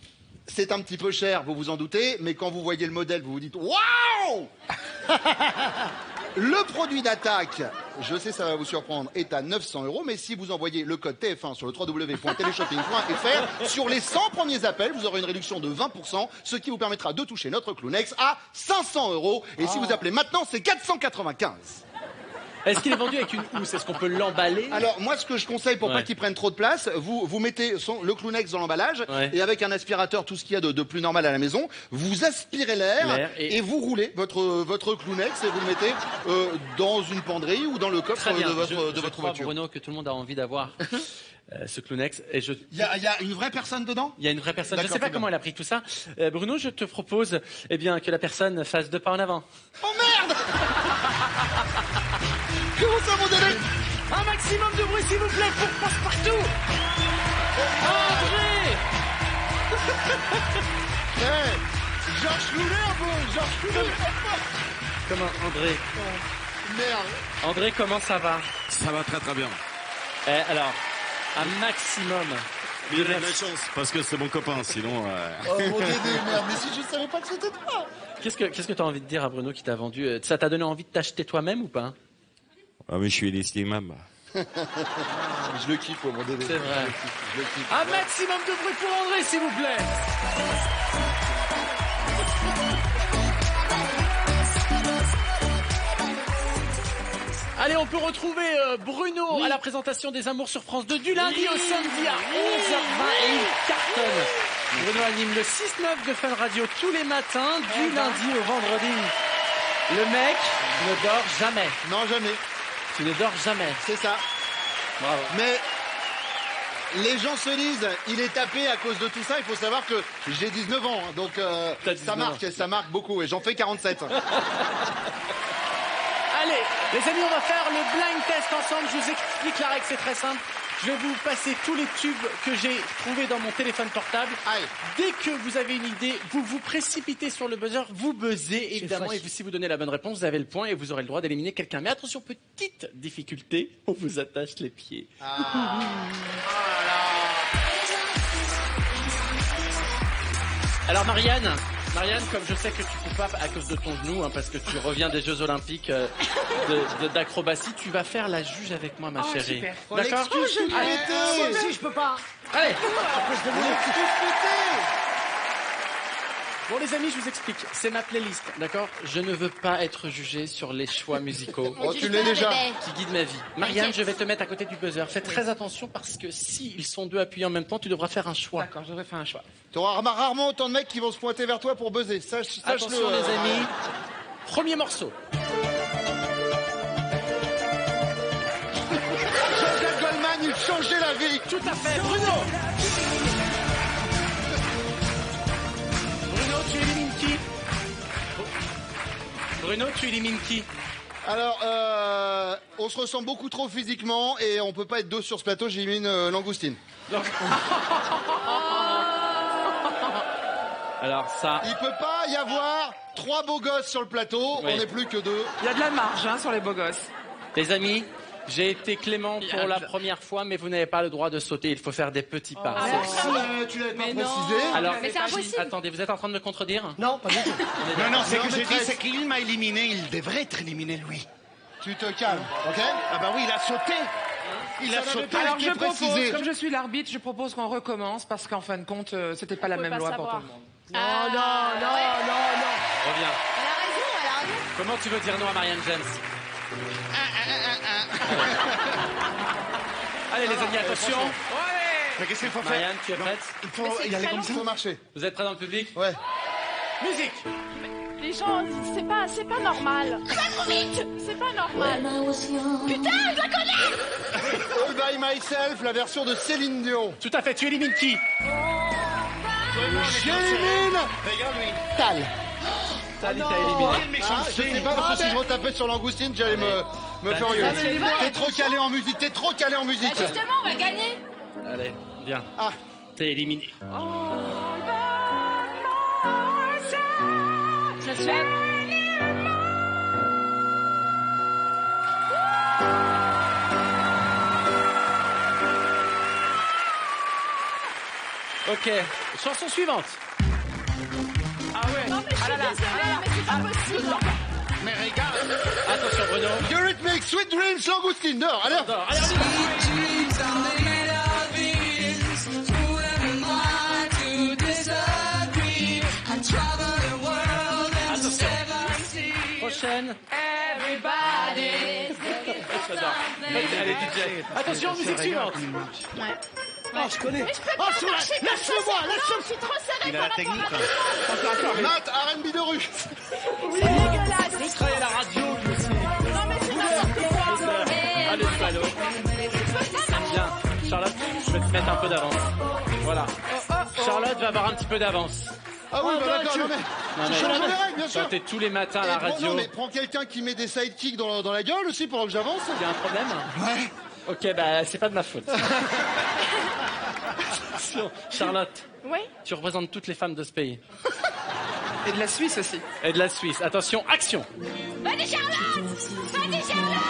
C'est un petit peu cher, vous vous en doutez, mais quand vous voyez le modèle, vous vous dites « Waouh !» Le produit d'attaque, je sais ça va vous surprendre, est à 900 €, mais si vous envoyez le code TF1 sur le www.teleshopping.fr, sur les 100 premiers appels, vous aurez une réduction de 20%, ce qui vous permettra de toucher notre Clownex à 500 €. Et si vous appelez maintenant, c'est 495. Est-ce qu'il est vendu avec une housse? Est-ce qu'on peut l'emballer? Alors, moi, ce que je conseille pour pas qu'il prenne trop de place, vous mettez le Clownex dans l'emballage, et avec un aspirateur, tout ce qu'il y a de plus normal à la maison, vous aspirez l'air et vous roulez votre Clownex et vous le mettez dans une penderie ou dans le coffre de votre voiture. Bruno, que tout le monde a envie d'avoir ce Clownex. Il y a une vraie personne dedans? Il y a une vraie personne. Je ne sais pas comment elle a pris tout ça. Bruno, je te propose que la personne fasse 2 pas en avant. Oh merde! Comment ça, mon délai? Un maximum de bruit, s'il vous plaît, pour Passepartout. André. Georges Clooney, Georges Clooney. Comment, André? Merde. André, comment ça va? Ça va très très bien. Alors, un maximum. Mais il a de la chance, parce que c'est mon copain, sinon... Oh mon Dédé, merde, mais si je savais pas que c'était toi. Qu'est-ce que tu as envie de dire à Bruno qui t'a vendu? Ça t'a donné envie de t'acheter toi-même ou pas? Ah mais je suis inestimable. Je le kiffe, mon Dédé. C'est vrai. Je le kiffe. Un maximum de bruit pour André, s'il vous plaît. Allez, on peut retrouver Bruno à la présentation des Amours sur France 2 du lundi au samedi à 11h20 et il cartonne. Bruno anime le 6-9 de Fun Radio tous les matins, du lundi au vendredi. Le mec ne dort jamais. Non, jamais. Tu ne dors jamais. C'est ça. Bravo. Mais les gens se disent, il est tapé à cause de tout ça. Il faut savoir que j'ai 19 ans, hein, donc ça marque beaucoup et j'en fais 47. Allez, les amis, on va faire le blind test ensemble. Je vous explique la règle, c'est très simple. Je vais vous passer tous les tubes que j'ai trouvés dans mon téléphone portable. Aïe. Dès que vous avez une idée, vous vous précipitez sur le buzzer, vous buzzez évidemment. Et si vous donnez la bonne réponse, vous avez le point et vous aurez le droit d'éliminer quelqu'un. Mais attention, petite difficulté, on vous attache les pieds. Alors Marianne, comme je sais que tu coupes pas à cause de ton genou, parce que tu reviens des Jeux Olympiques d'acrobatie, tu vas faire la juge avec moi, ma chérie. Super. D'accord? Moi aussi, je peux pas. Allez. Après, Bon les amis, je vous explique. C'est ma playlist, d'accord? Je ne veux pas être jugé sur les choix musicaux. Oh, tu l'es déjà. Qui guident ma vie. Marianne, je vais te mettre à côté du buzzer. Fais très attention parce que si ils sont deux appuyés en même temps, tu devras faire un choix. D'accord, je vais faire un choix. Tu auras rarement autant de mecs qui vont se pointer vers toi pour buzzer. Sache-le. Attention les amis. Premier morceau. Jean-Jacques Goldman, il à fait. Bruno, tu élimines qui? Bruno, tu élimines qui? Alors, on se ressemble beaucoup trop physiquement et on peut pas être deux sur ce plateau. J'élimine Langoustine. Alors ça... Il peut pas y avoir 3 beaux gosses sur le plateau. Oui. On n'est plus que 2. Il y a de la marge hein, sur les beaux gosses. Les amis, j'ai été clément pour la première fois, mais vous n'avez pas le droit de sauter. Il faut faire des petits pas. Tu l'avais pas précisé. Alors, Mais c'est impossible. attendez, vous êtes en train de me contredire? Non, pas du tout. Non, c'est Non, que j'ai dit, maîtresse. c'est qu'il m'a éliminé, il devrait être éliminé, lui. Tu te calmes, ok? Ah bah oui, il a sauté. Il a sauté. Alors je été propose, précisé. comme je suis l'arbitre, je propose qu'on recommence parce qu'en fin de compte, c'était pas la pouvez même pas loi pour tout savoir. le monde. Non, non. Reviens. Elle a raison. Comment tu veux dire non à Marianne James? Allez les amis, attention. Mais qu'est-ce qu'il faut faire? Marianne, tu es prête? Il faut y aller comme ça. Il faut marcher. Vous êtes prêts dans le public? Ouais. Musique. Les gens, c'est pas normal. C'est pas normal. Putain, je la connais. All by myself, la version de Céline Dion. Tout à fait, tu élimines qui? J'élimine Regarde lui. Tal. Salut, t'as éliminé. Ah, je sais pas parce que si je retapais sur Langoustine, j'allais me faire engueuler. T'es trop calé en musique, t'es trop calé en musique. Bah justement, on va gagner. Allez, viens. Ah. T'es éliminé. Ça se fait. Ok, chanson suivante. Ah ouais. Non, mais je suis désolée, mais c'est pas possible. Mais regarde. Attention Bruno. Eurythmics, Sweet Dreams, Langoustine. Dehors, allez. Attends, allez, prochaine. J'adore. Allez, DJ. Attention, musique suivante. Oh, je connais. Mais je peux Oh, pas sur la- marcher comme laisse-le-moi, ça. laisse-le. Non, je suis trop serrée Il a par la rapport technique. à la- Matt, R&B de rue. C'est dégueulasse. Je travaille à la radio, je sais. Non, mais c'est n'importe quoi. Allez, salaud. Viens, Charlotte, je vais te mettre un peu d'avance. Voilà. Charlotte va avoir un petit peu d'avance. Ah oui, bah d'accord, non mais... Non, Je mais- change les règles, bien sûr. Toi, t'es tous les matins à Et la prends- radio. Non mais prends quelqu'un qui met des sidekicks dans la gueule aussi pendant que j'avance. Il y a un problème? Ouais. Ok, bah c'est pas de ma faute. Attention, Charlotte, Oui. tu représentes toutes les femmes de ce pays. Et de la Suisse aussi. Et de la Suisse. Attention, action. Vas-y, Charlotte. Vas-y, Charlotte.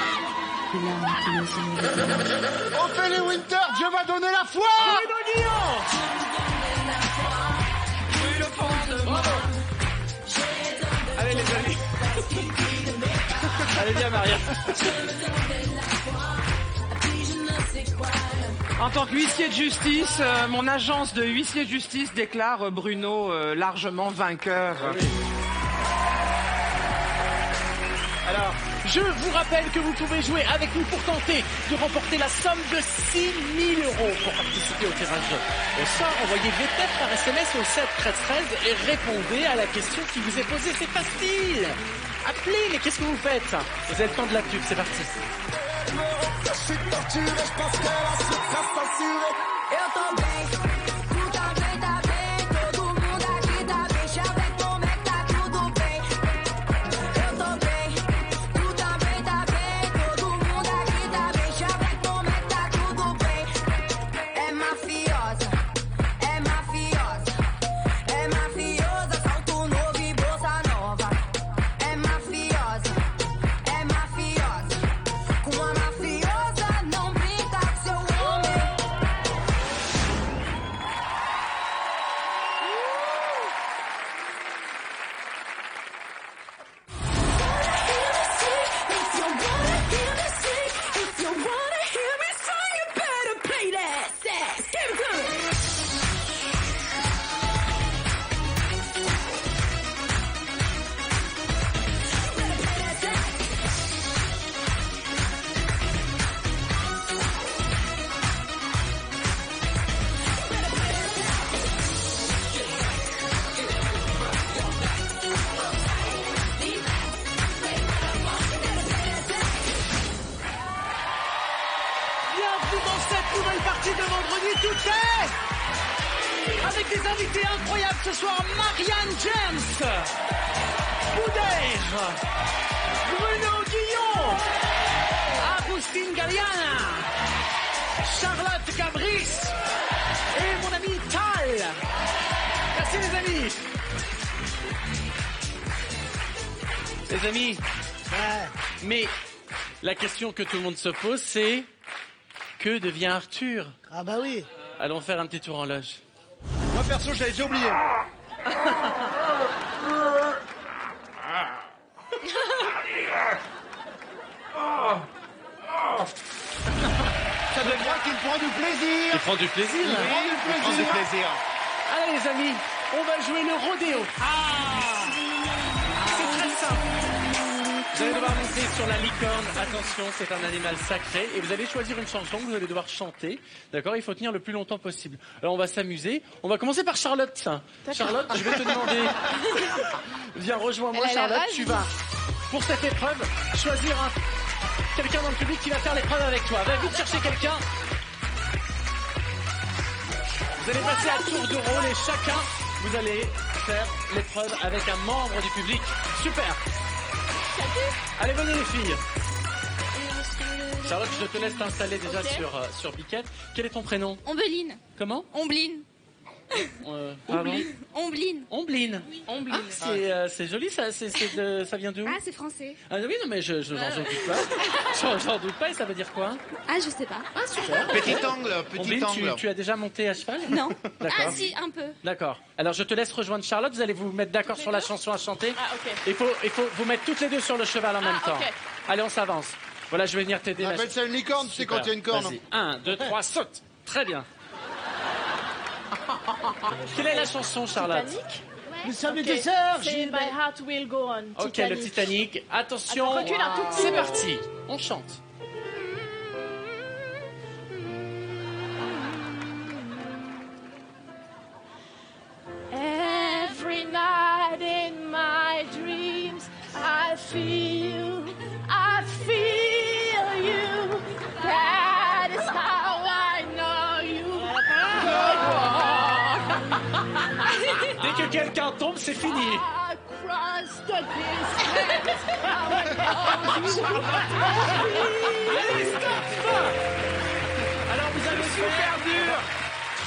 Ophélie Winter, Dieu m'a donné la foi. Allez les amis. Allez viens Maria. En tant que huissier de justice, mon agence de huissier de justice déclare Bruno largement vainqueur. Alors, je vous rappelle que vous pouvez jouer avec nous pour tenter de remporter la somme de 6 000 € pour participer au tirage au sort. Envoyez VTEP par SMS au 7 13 13 et répondez à la question qui vous est posée. C'est facile. Appelez, mais qu'est-ce que vous faites? Vous avez le temps de la pub, c'est parti. Je suis torturé, je pense que la suite sera censurée. Eu tô bem, tu também tá bem. Todo mundo aqui tá bem. Chave, como é que tá tudo bem? Eu tô bem, tu também tá bem. Todo mundo aqui tá bem. Chave, como é que tá tudo bem? É mafiosa, é mafiosa. É mafiosa, salto novo e bolsa nova. É mafiosa, é mafiosa. Com a mafiosa não brinca com seu homem. Avec des invités incroyables ce soir, Marianne James, Boudère, Bruno Guillon, Agustin Galliana, Charlotte Cabris et mon ami Tal. Merci les amis. Les amis, mais la question que tout le monde se pose, c'est que devient Arthur? Ah bah oui. Allons faire un petit tour en loge. Moi perso, j'avais déjà oublié. Ça doit dire qu'il prend du plaisir. Il prend du plaisir. Il prend du plaisir. Allez les amis, on va jouer le rodéo. C'est très simple. Vous allez devoir monter sur la licorne. Attention, c'est un animal sacré. Et vous allez choisir une chanson que vous allez devoir chanter. D'accord? Il faut tenir le plus longtemps possible. Alors on va s'amuser. On va commencer par Charlotte. Charlotte, je vais te demander. Viens, rejoins-moi Elle a l'air Charlotte. ravie. Tu vas, pour cette épreuve, choisir quelqu'un dans le public qui va faire l'épreuve avec toi. Va vite chercher quelqu'un. Vous allez passer à tour de rôle et chacun, vous allez faire l'épreuve avec un membre du public. Super. Allez, venez les filles. Charlotte, je te laisse t'installer déjà sur Biquette. Quel est ton prénom? Ombeline. Comment? Ombline. Pardon. Ombline. Ombline. Ombline. C'est joli, ça vient d'où? Ah, c'est français. Ah oui, non, mais j'en doute pas. J'en doute pas, et ça veut dire quoi? Ah, je sais pas. Ah, super. Petit angle, petit Ombline, angle. tu as déjà monté à cheval? Non. D'accord. Ah, si, un peu. D'accord. Alors, je te laisse rejoindre Charlotte. Vous allez vous mettre d'accord sur la chanson à chanter. Ah, ok. Il faut vous mettre toutes les deux sur le cheval en même temps. ok. Allez, on s'avance. Voilà, je vais venir t'aider. On appelle ça une licorne, tu sais, quand il y a une corne. Vas-y. 1, 2, 3, saute. Très bien. Quelle est la chanson, Charlotte? Titanic. Nous sommes les Ok. deux sœurs, C'est Gilbert. My Heart Will Go On. Ok, le Titanic. Attention. Attends, recule un tout petit C'est peu. parti. On chante. Every night in my dreams, I feel you. That is how I know you. Dès que quelqu'un tombe, c'est fini. Across the distance, Allez, stop. Alors, vous avez super dur.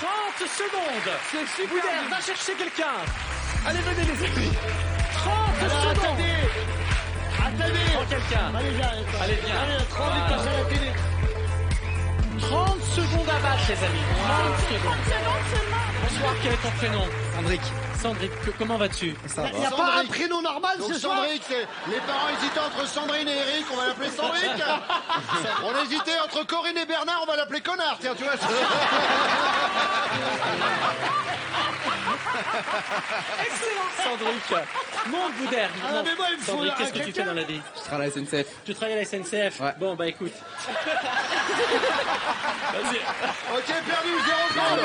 30 secondes. C'est super Boudère, dur. va chercher quelqu'un. Allez, venez les amis. 30 secondes. Attendez. Prends quelqu'un. Allez, j'arrête. Allez, viens. Allez, 30 minutes passe à la télé. 30 secondes à battre, les amis. 30 secondes. seulement. Bonsoir, quel est ton prénom? Sandrick. Sandrick, comment vas-tu? Il n'y a pas un prénom normal Donc ce soir? Sandrick, c'est les parents hésitaient entre Sandrine et Eric, on va l'appeler Sandrick. On hésitait entre Corinne et Bernard, on va l'appeler Connard. Tiens, tu vois. Excellent, Sandrick. Mon Boudère. Ah, mais moi, il me faut Sandrick, qu'est-ce que tu quelqu'un. fais dans la vie? Je travaille à la SNCF. Tu travailles à la SNCF? Ouais. Bon, bah écoute. Vas-y. Ok, perdu, 0 secondes.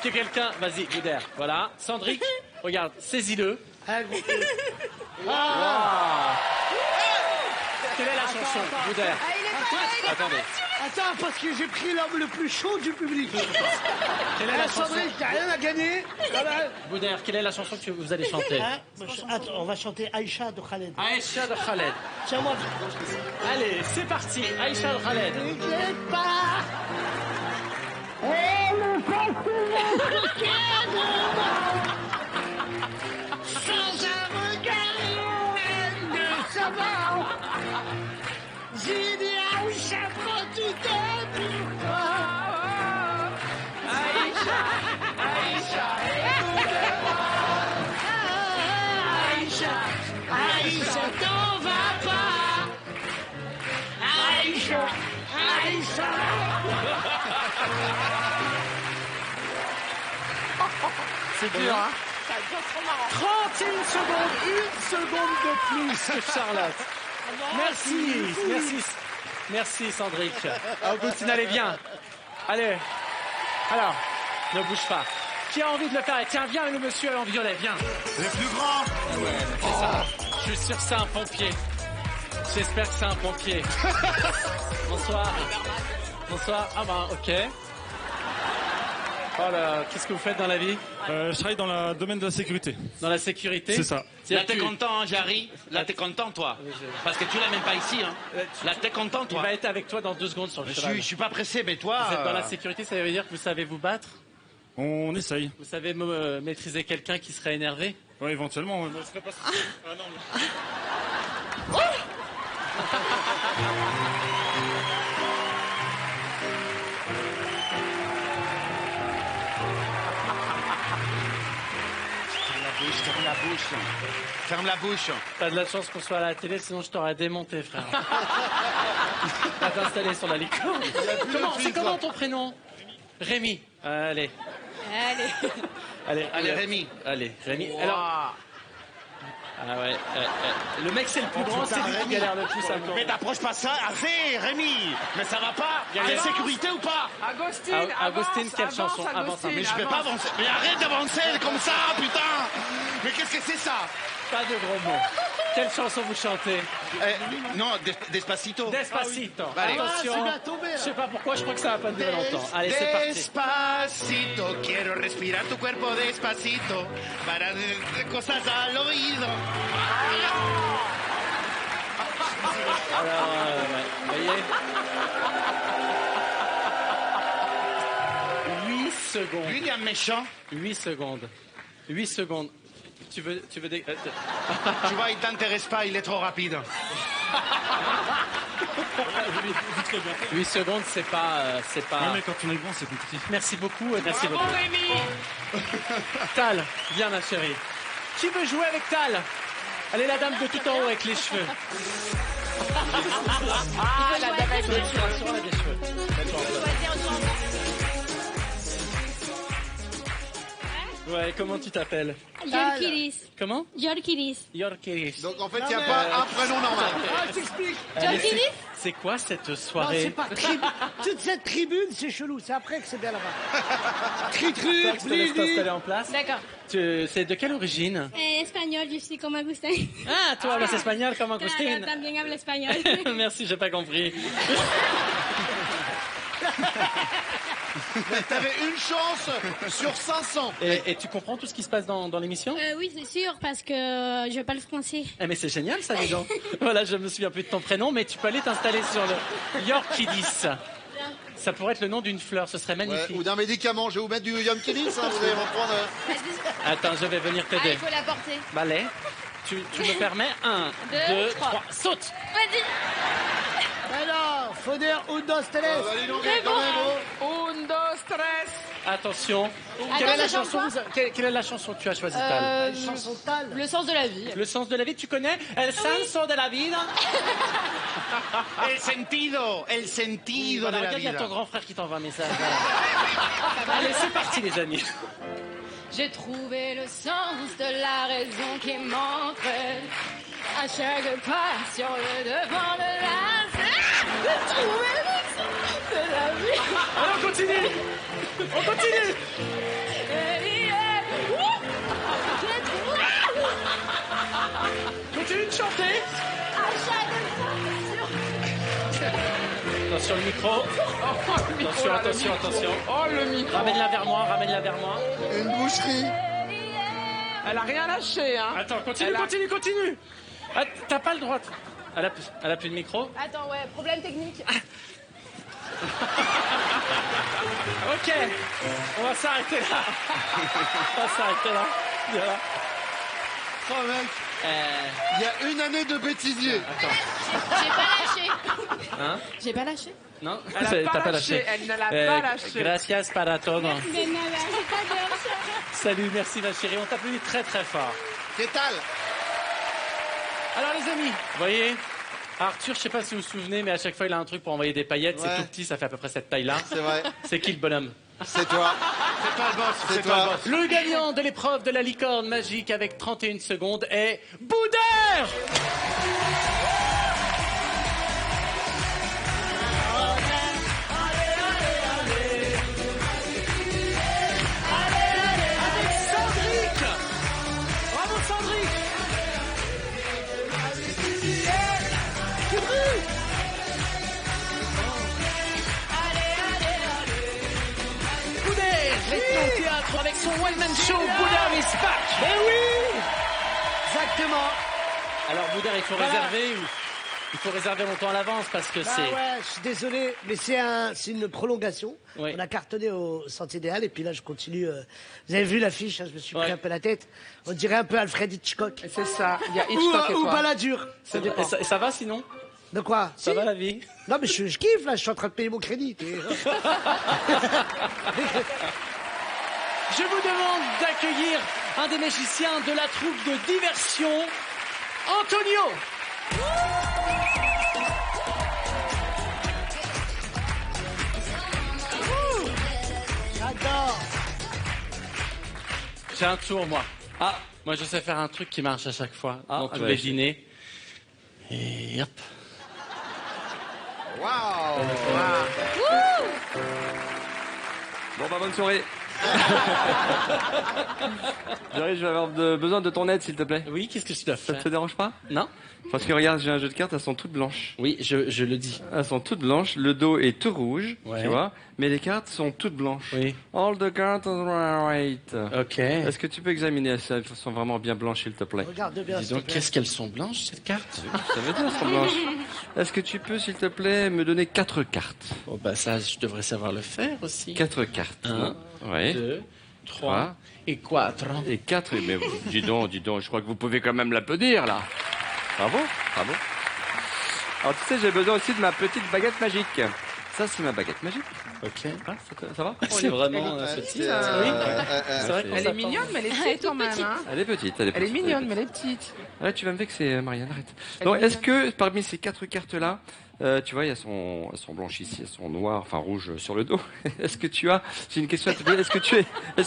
Que quelqu'un, vas-y, Boudère. Voilà. Sandrick, regarde, saisis-le. Ah, gros. Quelle est la chanson, Boudère? Attendez. Attends, parce que j'ai pris l'homme le plus chaud du public. Quelle est la chanson? Sandrine, t'as rien à gagner. Ah bah, Boudère, quelle est la chanson que vous allez chanter? hein, attends, on va chanter Aïcha de Khaled. Aïcha de Khaled. Tiens, moi, Allez, c'est parti. Aïcha de Khaled. t'inquiète pas. Et le sans un regard de savant. J'ai dit Aïcha, prends tout est pour toi. Aïcha, Aïcha, t'en vas pas. Aïcha. C'est dur, hein? 31 secondes, une seconde de plus que Charlotte. Merci Sandrick. Augustine, allez, viens. Allez. Alors, ne bouge pas. Qui a envie de le faire? Tiens, viens, le monsieur en violet, viens. Le plus grand. C'est ça. Je suis sûr que c'est un pompier. J'espère que c'est un pompier. Bonsoir. Bonsoir. Ah bah, ok. Oh là, qu'est-ce que vous faites dans la vie? Je travaille dans le domaine de la sécurité. Dans la sécurité? C'est ça. Là, t'es content, hein, Jarry? Là, t'es content, toi? Parce que tu l'amènes pas ici, hein? Là, t'es content, toi? Il va être avec toi dans 2 secondes sur le cheval. Je suis pas pressé, mais toi... Vous êtes dans la sécurité, ça veut dire que vous savez vous battre? On essaye. Vous savez maîtriser quelqu'un qui serait énervé? Ouais, éventuellement. Je serais pas... Ah non, mais... Ferme la bouche. Ferme la bouche. T'as de la chance qu'on soit à la télé, sinon je t'aurais démonté, frère. Va t'installer sur la licorne. C'est comment ton prénom? Rémi. Allez. Allez, Rémi. Allez, Rémi. Alors... Ah ouais, le mec c'est le plus grand, c'est lui qui galère le plus à moi. Mais t'approches pas ça, assez, Rémi. Mais ça va pas. Il y a la sécurité ou pas? Agostine, quelle chanson? Avance. Mais je peux pas avancer. Mais arrête d'avancer comme ça, putain. Mais qu'est-ce que c'est ça? Pas de gros mots. Quelle chanson vous chantez? Non, Despacito. Despacito. Allez. Attention. Je sais pas pourquoi, je crois que ça va pas durer longtemps. Allez, c'est parti. Despacito, quiero respirar tu cuerpo despacito para cosas al oído. Alors, vous voyez 8 secondes. Lui, il est un méchant. 8 secondes. 8 secondes. Tu veux Tu vois, il t'intéresse pas, il est trop rapide. 8 secondes, c'est pas... Ouais, mais quand on est grand, c'est compliqué. Merci beaucoup, merci beaucoup. Rémi. Tal, viens ma chérie. Qui veut jouer avec Tal? Elle est la dame de tout en haut avec les cheveux. La dame avec les cheveux. Sur la des cheveux. Ouais, comment tu t'appelles? Yorkiris. Comment? Yorkiris. Yorkiris. Donc en fait, il n'y a pas un prénom normal. Ah, je t'explique. Yorkiris? C'est quoi cette Non, soirée? c'est pas toute cette tribune, c'est chelou. C'est après que c'est bien là-bas. Cri-cri, Je te laisse t'installer en place. D'accord. C'est de quelle origine? Espagnol, je suis comme Agustin. Ah, toi, hablas espagnol comme Claro, Agustin. también hablo español. Merci, j'ai pas compris. Mais t'avais une chance sur 500. Et tu comprends tout ce qui se passe dans l'émission? Oui, c'est sûr, parce que je parle français. Eh mais c'est génial ça, les gens. Voilà, je me souviens plus de ton prénom, mais tu peux aller t'installer sur le Yorkidis. Ça pourrait être le nom d'une fleur, ce serait magnifique. Ouais, ou d'un médicament. Je vais vous mettre du Yamkilis, hein, vous allez reprendre. Attends, je vais venir Ah, t'aider. il faut la porter. Bah, allez, tu me permets 1, 2, 3, saute. Vas-y. Alors, Foder, un, dos, tres. Bah, dis donc, quand même, oh. Un, dos, tres. Attention. Quelle est la chanson que tu as choisie, Tal? Une chanson Tal. Le sens de la vie. Le sens de la vie, tu connais? El senso de la vida. El sentido de Voilà, la regarde, il y a vida. ton grand frère qui t'envoie un message. Allez, c'est parti, les amis. J'ai trouvé le sens de la raison qui m'entraîne à chaque pas sur le devant de la scène. J'ai trouvé le sens de la vie. Allez, on continue. On continue. J'ai trouvé Continue de chanter. à chaque pas Attention le micro. Attention. Oh, le micro. Ramène-la vers moi. Une boucherie. Elle a rien lâché, hein. Attends, continue. Ah, t'as pas le droit. Elle a plus de micro. Attends, ouais, problème technique. Ok, on va s'arrêter là. Voilà. Oh mec, il y a une année de bêtisier. J'ai pas lâché. Hein? J'ai pas lâché. Non, Elle a t'as pas lâché. Elle ne l'a pas lâché. Gracias para todo. De nada, j'adore ça. Salut, merci ma chérie. On t'applaudit très très fort. Qu'est-ce que Alors les amis, vous voyez, Arthur, je sais pas si vous vous souvenez, mais à chaque fois il a un truc pour envoyer des paillettes. Ouais. C'est tout petit, ça fait à peu près cette taille-là. C'est vrai. C'est qui le bonhomme? C'est toi. C'est toi le boss, C'est toi. Le gagnant de l'épreuve de la licorne magique avec 31 secondes est Boudère. Avec Cendric. Bravo Cendric. Boudère. Maintenant au théâtre avec son one-man show, Boudard is back. Eh oui. Exactement. Alors Boudard, il faut réserver ou... Il faut réserver longtemps à l'avance parce que Bah c'est... ouais, je suis désolé, mais c'est une prolongation. Oui. On a cartonné au Centre Idéal et puis là je continue. Vous avez vu l'affiche, hein, je me suis pris un peu la tête. On dirait un peu Alfred Hitchcock. C'est ça, il y a Hitchcock et Ou toi. Balladur. Ça dépend. Et ça va sinon? De quoi? Ça va la vie? Non mais je kiffe là, je suis en train de payer mon crédit. Je vous demande d'accueillir un des magiciens de la troupe de diversion, Antonio. J'adore. J'ai un tour, moi. Ah, moi je sais faire un truc qui marche à chaque fois dans tous bah, les je- dîners. Et hop. Waouh. Bon bah bonne soirée. Jerry, je vais avoir besoin de ton aide s'il te plaît. Oui, qu'est-ce que je dois Ça faire? te dérange pas? Non. Parce que regarde, j'ai un jeu de cartes, elles sont toutes blanches. Oui, je le dis. Elles sont toutes blanches, le dos est tout rouge, Ouais. tu vois, mais les cartes sont toutes blanches. Oui. All the cards are right. Ok. Est-ce que tu peux examiner ça? Elles sont vraiment bien blanches, s'il te plaît. Regarde bien. Dis s'il te donc, plaît. qu'est-ce qu'elles sont blanches, cette carte? Ça veut dire qu'elles sont blanches. Est-ce que tu peux, s'il te plaît, me donner 4 cartes? Oh bah ça, je devrais savoir le faire aussi. 4 cartes. Un, Ouais. 2, 3 et 4. Et 4, mais dis donc, je crois que vous pouvez quand même l'applaudir, là. Bravo, bravo. Alors, tu sais, j'ai besoin aussi de ma petite baguette magique. Ça, c'est ma baguette magique. Ok. Ah, ça va? C'est vraiment petit. c'est, Oui. C'est vrai qu'on Elle est s'attend. mignonne, mais elle est petite quand même. Hein. Elle est petite, Elle est mignonne, mais elle est petite. Là, tu vas me vexer, Marianne, arrête. Elle Donc, est est-ce que parmi ces 4 cartes-là, tu vois, elles sont blanches ici, elles sont noires, enfin rouges sur le dos. Est-ce que tu as, j'ai une question à te poser, est-ce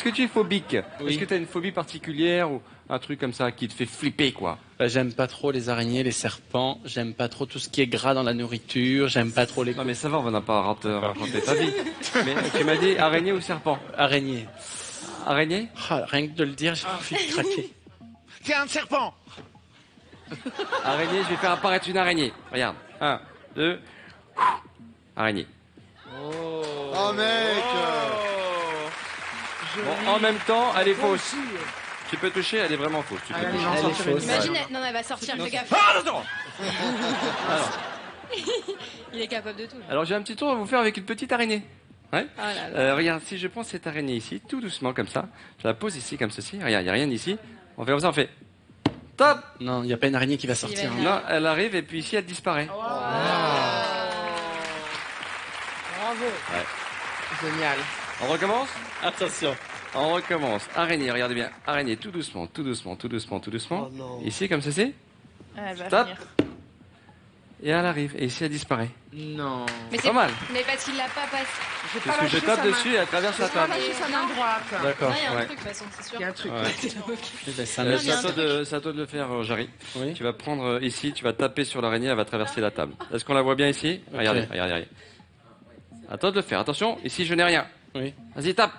que tu es phobique? Oui. Est-ce que tu as une phobie particulière ou un truc comme ça qui te fait flipper, quoi? Bah, j'aime pas trop les araignées, les serpents. J'aime pas trop tout ce qui est gras dans la nourriture. J'aime pas trop les... Non, mais ça va, on n'a pas raconté ta vie. Mais tu m'as dit araignée ou serpent? Araignées. Araignée? Ah, rien que de le dire, j'ai envie de craquer. C'est un serpent. Araignée, je vais faire apparaître une araignée. Regarde. 1, 2. Araignée. Oh mec. Bon, en même temps, elle est fausse. Tu peux toucher, elle est vraiment fausse. Tu peux toucher. Elle est fausse. Imagine, non, mais elle va sortir, fais gaffe. Ah, attends. Il est capable de tout. Alors j'ai un petit tour à vous faire avec une petite araignée. Ouais. Oh là là. Regarde, si je prends cette araignée ici, tout doucement comme ça, je la pose ici comme ceci. Regarde, il n'y a rien ici. On fait comme ça, on fait top. Non, il n'y a pas une araignée qui va sortir. Il va Non, elle arrive et puis ici elle disparaît. Bravo. Génial. On recommence? Attention. On recommence. Araignée, regardez bien. Araignée, tout doucement, tout doucement, tout doucement, tout doucement. Oh non. Ici comme ceci. Elle va Stop. venir. Et elle arrive. Et ici elle disparaît. Non. Mais Pas mal. Mais parce qu'il l'a pas passé. J'ai Parce que je tape dessus et elle traverse la Pas table. lâché sa main droite. D'accord. Non, il y a un Ouais. truc de toute façon, c'est sûr. Il y a un truc. Ouais. Eh ben, ça Euh, me- c'est à toi de le faire, Jarry. Oui. Tu vas prendre ici, tu vas taper sur l'araignée, elle va traverser la table. Est-ce qu'on la voit bien ici? Regardez, regardez, regardez. À toi de le faire. Attention, ici je n'ai rien. Oui. Vas-y, tape.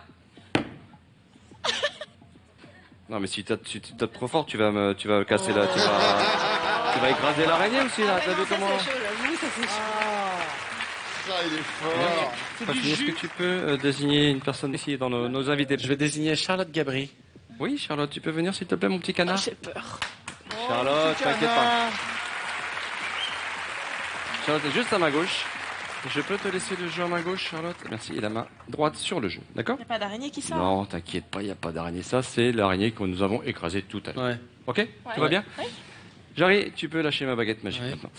Non, mais si tu tapes trop fort, tu vas casser la, tu vas écraser l'araignée aussi là. T'as vu comment? J'avoue, ça c'est chaud. Ça, il est fort. Est-ce que tu peux désigner une personne ici dans nos invités? Je vais désigner Charlotte Gabri. Oui, Charlotte, tu peux venir s'il te plaît, mon petit canard? J'ai peur. Charlotte, t'inquiète pas. Charlotte est juste à ma gauche. Je peux te laisser le jeu à ma gauche, Charlotte? Merci. Et la main droite sur le jeu, d'accord? Il n'y a pas d'araignée qui sort. Non, t'inquiète pas, il n'y a pas d'araignée. Ça, c'est l'araignée que nous avons écrasée tout à l'heure. Ouais. Ok? Tout va bien? Ouais. Jarry, tu peux lâcher ma baguette magique Ouais. maintenant.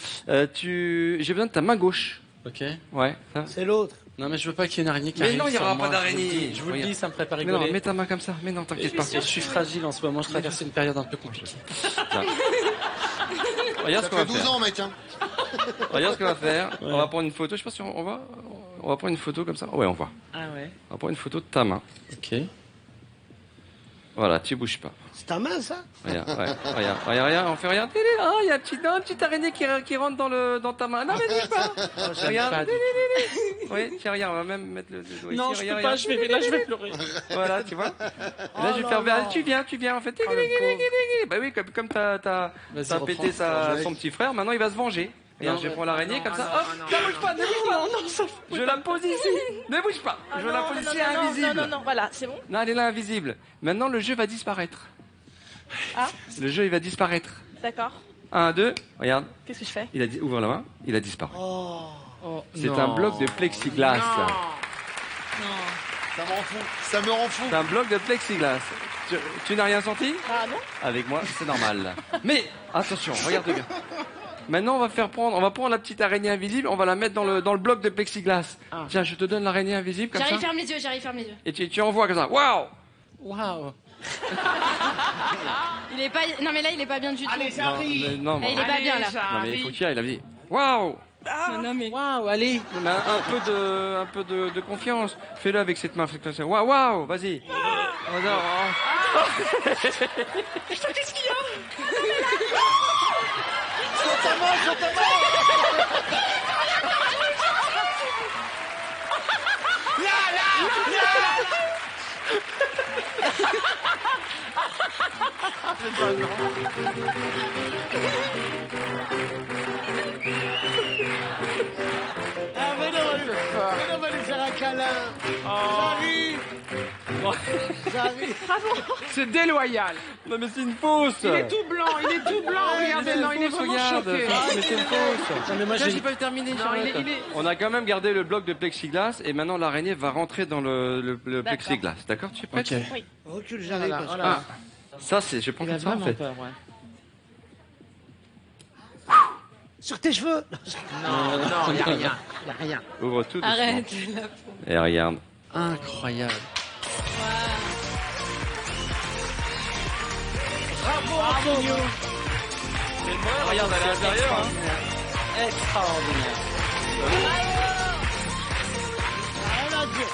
J'ai besoin de ta main gauche. Ok. Ouais, ça. C'est l'autre. Non, mais je veux pas qu'il y ait une araignée qui Mais arrive non, il y sur aura moi, pas d'araignée. je vous le dis. Je vous le Regarde. dis, ça me ferait pas Mais non, rigoler. mets ta main comme ça. Mais non, t'inquiète pas. Et je suis fragile en ce moment, je traverse une période un peu compliquée. Regarde Ça ce qu'on fait va 12 faire. ans, mec. Hein. Regarde ce qu'on va faire. On va prendre une photo. Je sais pas si on va prendre une photo comme ça. Ouais, on va. Ah ouais. On va prendre une photo de ta main. Ok. Voilà, tu bouges pas. C'est ta main, ça? Regarde, ouais, regarde, on fait regarde. Oh, il y a une petite araignée qui rentre dans ta main. Non, mais bouge pas. Regarde. Oui, tiens, regarde, on va même mettre le doigt ici. Non, je regarde, peux pas, regarde. là je vais pleurer. Voilà, tu vois. Et là, je vais là faire. là. Tu viens, en fait. Oh, le pauvre. Bah oui, comme t'as Vas-y, pété reprends. son petit frère, maintenant il va se venger. Regarde, je vais prendre l'araignée comme ça. Hop, ça bouge pas, ne bouge pas. Je la pose ici. Ne bouge pas. Je la pose ici invisible. Non, voilà, c'est bon. Non, elle est là invisible. Maintenant, le jeu va disparaître. Ah, Le jeu, il va disparaître. d'accord. 1, 2, regarde. Qu'est-ce que je fais? Ouvre la main, il a disparu. Oh, C'est un bloc de plexiglas. non. Ça me rend fou. Ça me rend fou. C'est un bloc de plexiglas. Tu n'as rien senti? Ah non? Avec moi, c'est normal. Mais, attention, regarde bien. Maintenant, on va prendre la petite araignée invisible, on va la mettre dans le bloc de plexiglas. Tiens, je te donne l'araignée invisible comme ça. J'arrive, ferme les yeux. Et tu envoies comme ça. Waouh! Waouh. Il est pas. Non, mais là, il est pas bien du tout. Allez, Jarry. Non, Il est pas bien là. Non, mais il faut qu'il y aille, il a dit. Waouh! Non, mais. Waouh, allez. On a un peu de confiance. Fais-le avec cette main. Waouh, waouh, vas-y. Qu'est-ce qu'il y a? Sur ta main. Ah, mais non, on va lui faire un câlin. J'arrive. C'est déloyal. Non, mais c'est une fausse. Il est tout blanc, regardez, non, il est vraiment choqué. Mais c'est une fausse. Non, mais moi, Tiens, j'ai j'ai pas terminé. Non, Charlotte. il est- On a quand même gardé le bloc de plexiglas et maintenant l'araignée va rentrer dans le plexiglas. D'accord? Tu es prête? Ok. Oui. Recule, j'arrive. Voilà, parce que- voilà. Ça, c'est. Je prends Il a comme ça en vraiment fait. peur, ouais. Sur tes cheveux. Non, il n'y a rien. Il a rien. Ouvre tout doucement. Arrête. Et regarde. Incroyable. Bravo, Antonio. Regarde, elle est à l'intérieur. Hein. Extraordinaire. Rien à dire.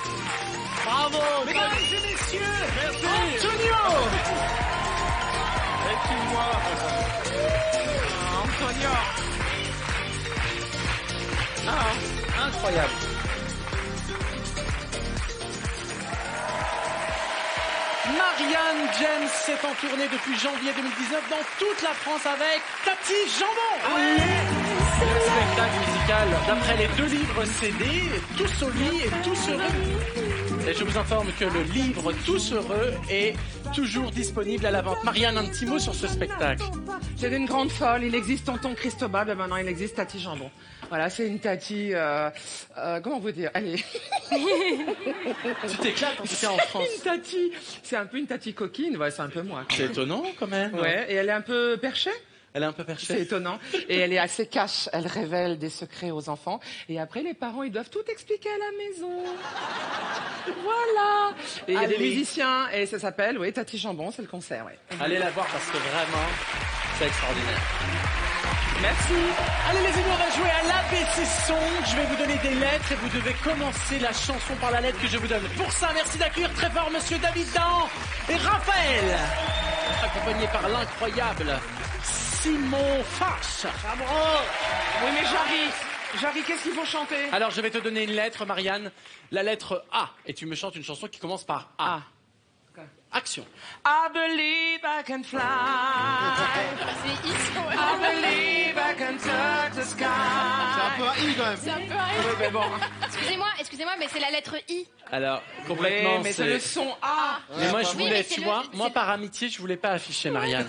Bravo. Mesdames et messieurs, Antonio. Antonio. Incroyable. Marianne James s'est en tournée depuis janvier 2019 dans toute la France avec Tati Jambon. Le spectacle musical d'après les 2 livres CD, Tous au lit et Tous heureux. Et je vous informe que le livre Tous heureux est toujours disponible à la vente. Marianne, un petit mot sur ce spectacle. C'est une grande folle. Il existe Tonton Cristobal, et maintenant il existe Tati Jambon. Voilà, c'est une Tati. Comment vous dire? Allez. Tu t'éclates en tout cas en France. Une Tati. C'est un peu une Tati coquine. Ouais, c'est un peu moi. C'est étonnant quand même. Ouais, et elle est un peu perchée. Elle est un peu C'est perchée. étonnant. Et elle est assez cash. Elle révèle des secrets aux enfants. Et après, les parents, ils doivent tout expliquer à la maison. Voilà. Et il y a des Allez. musiciens. Et ça s'appelle, oui, Tati Jambon, c'est le concert, ouais. Allez la voir parce que vraiment, c'est extraordinaire. Merci. Allez les amis, on va jouer à l'ABC Song. Je vais vous donner des lettres et vous devez commencer la chanson par la lettre que je vous donne. Pour ça, merci d'accueillir très fort Monsieur David Dahan et Raphaël, accompagné par l'incroyable Simon Fache. Oui, mais Jarry, qu'est-ce qu'il faut chanter? Alors, je vais te donner une lettre, Marianne. La lettre A. Et tu me chantes une chanson qui commence par A. Action. I believe I can fly. C'est ici. I believe I can touch the sky. C'est un peu un i quand même. C'est un peu un- Oui, mais bon. Excusez-moi, mais c'est la lettre I. Alors, complètement, Oui, mais c'est le son A. Mais moi, je Oui, voulais, mais c'est tu le- vois, c'est moi, le- par amitié, je voulais pas afficher Marianne.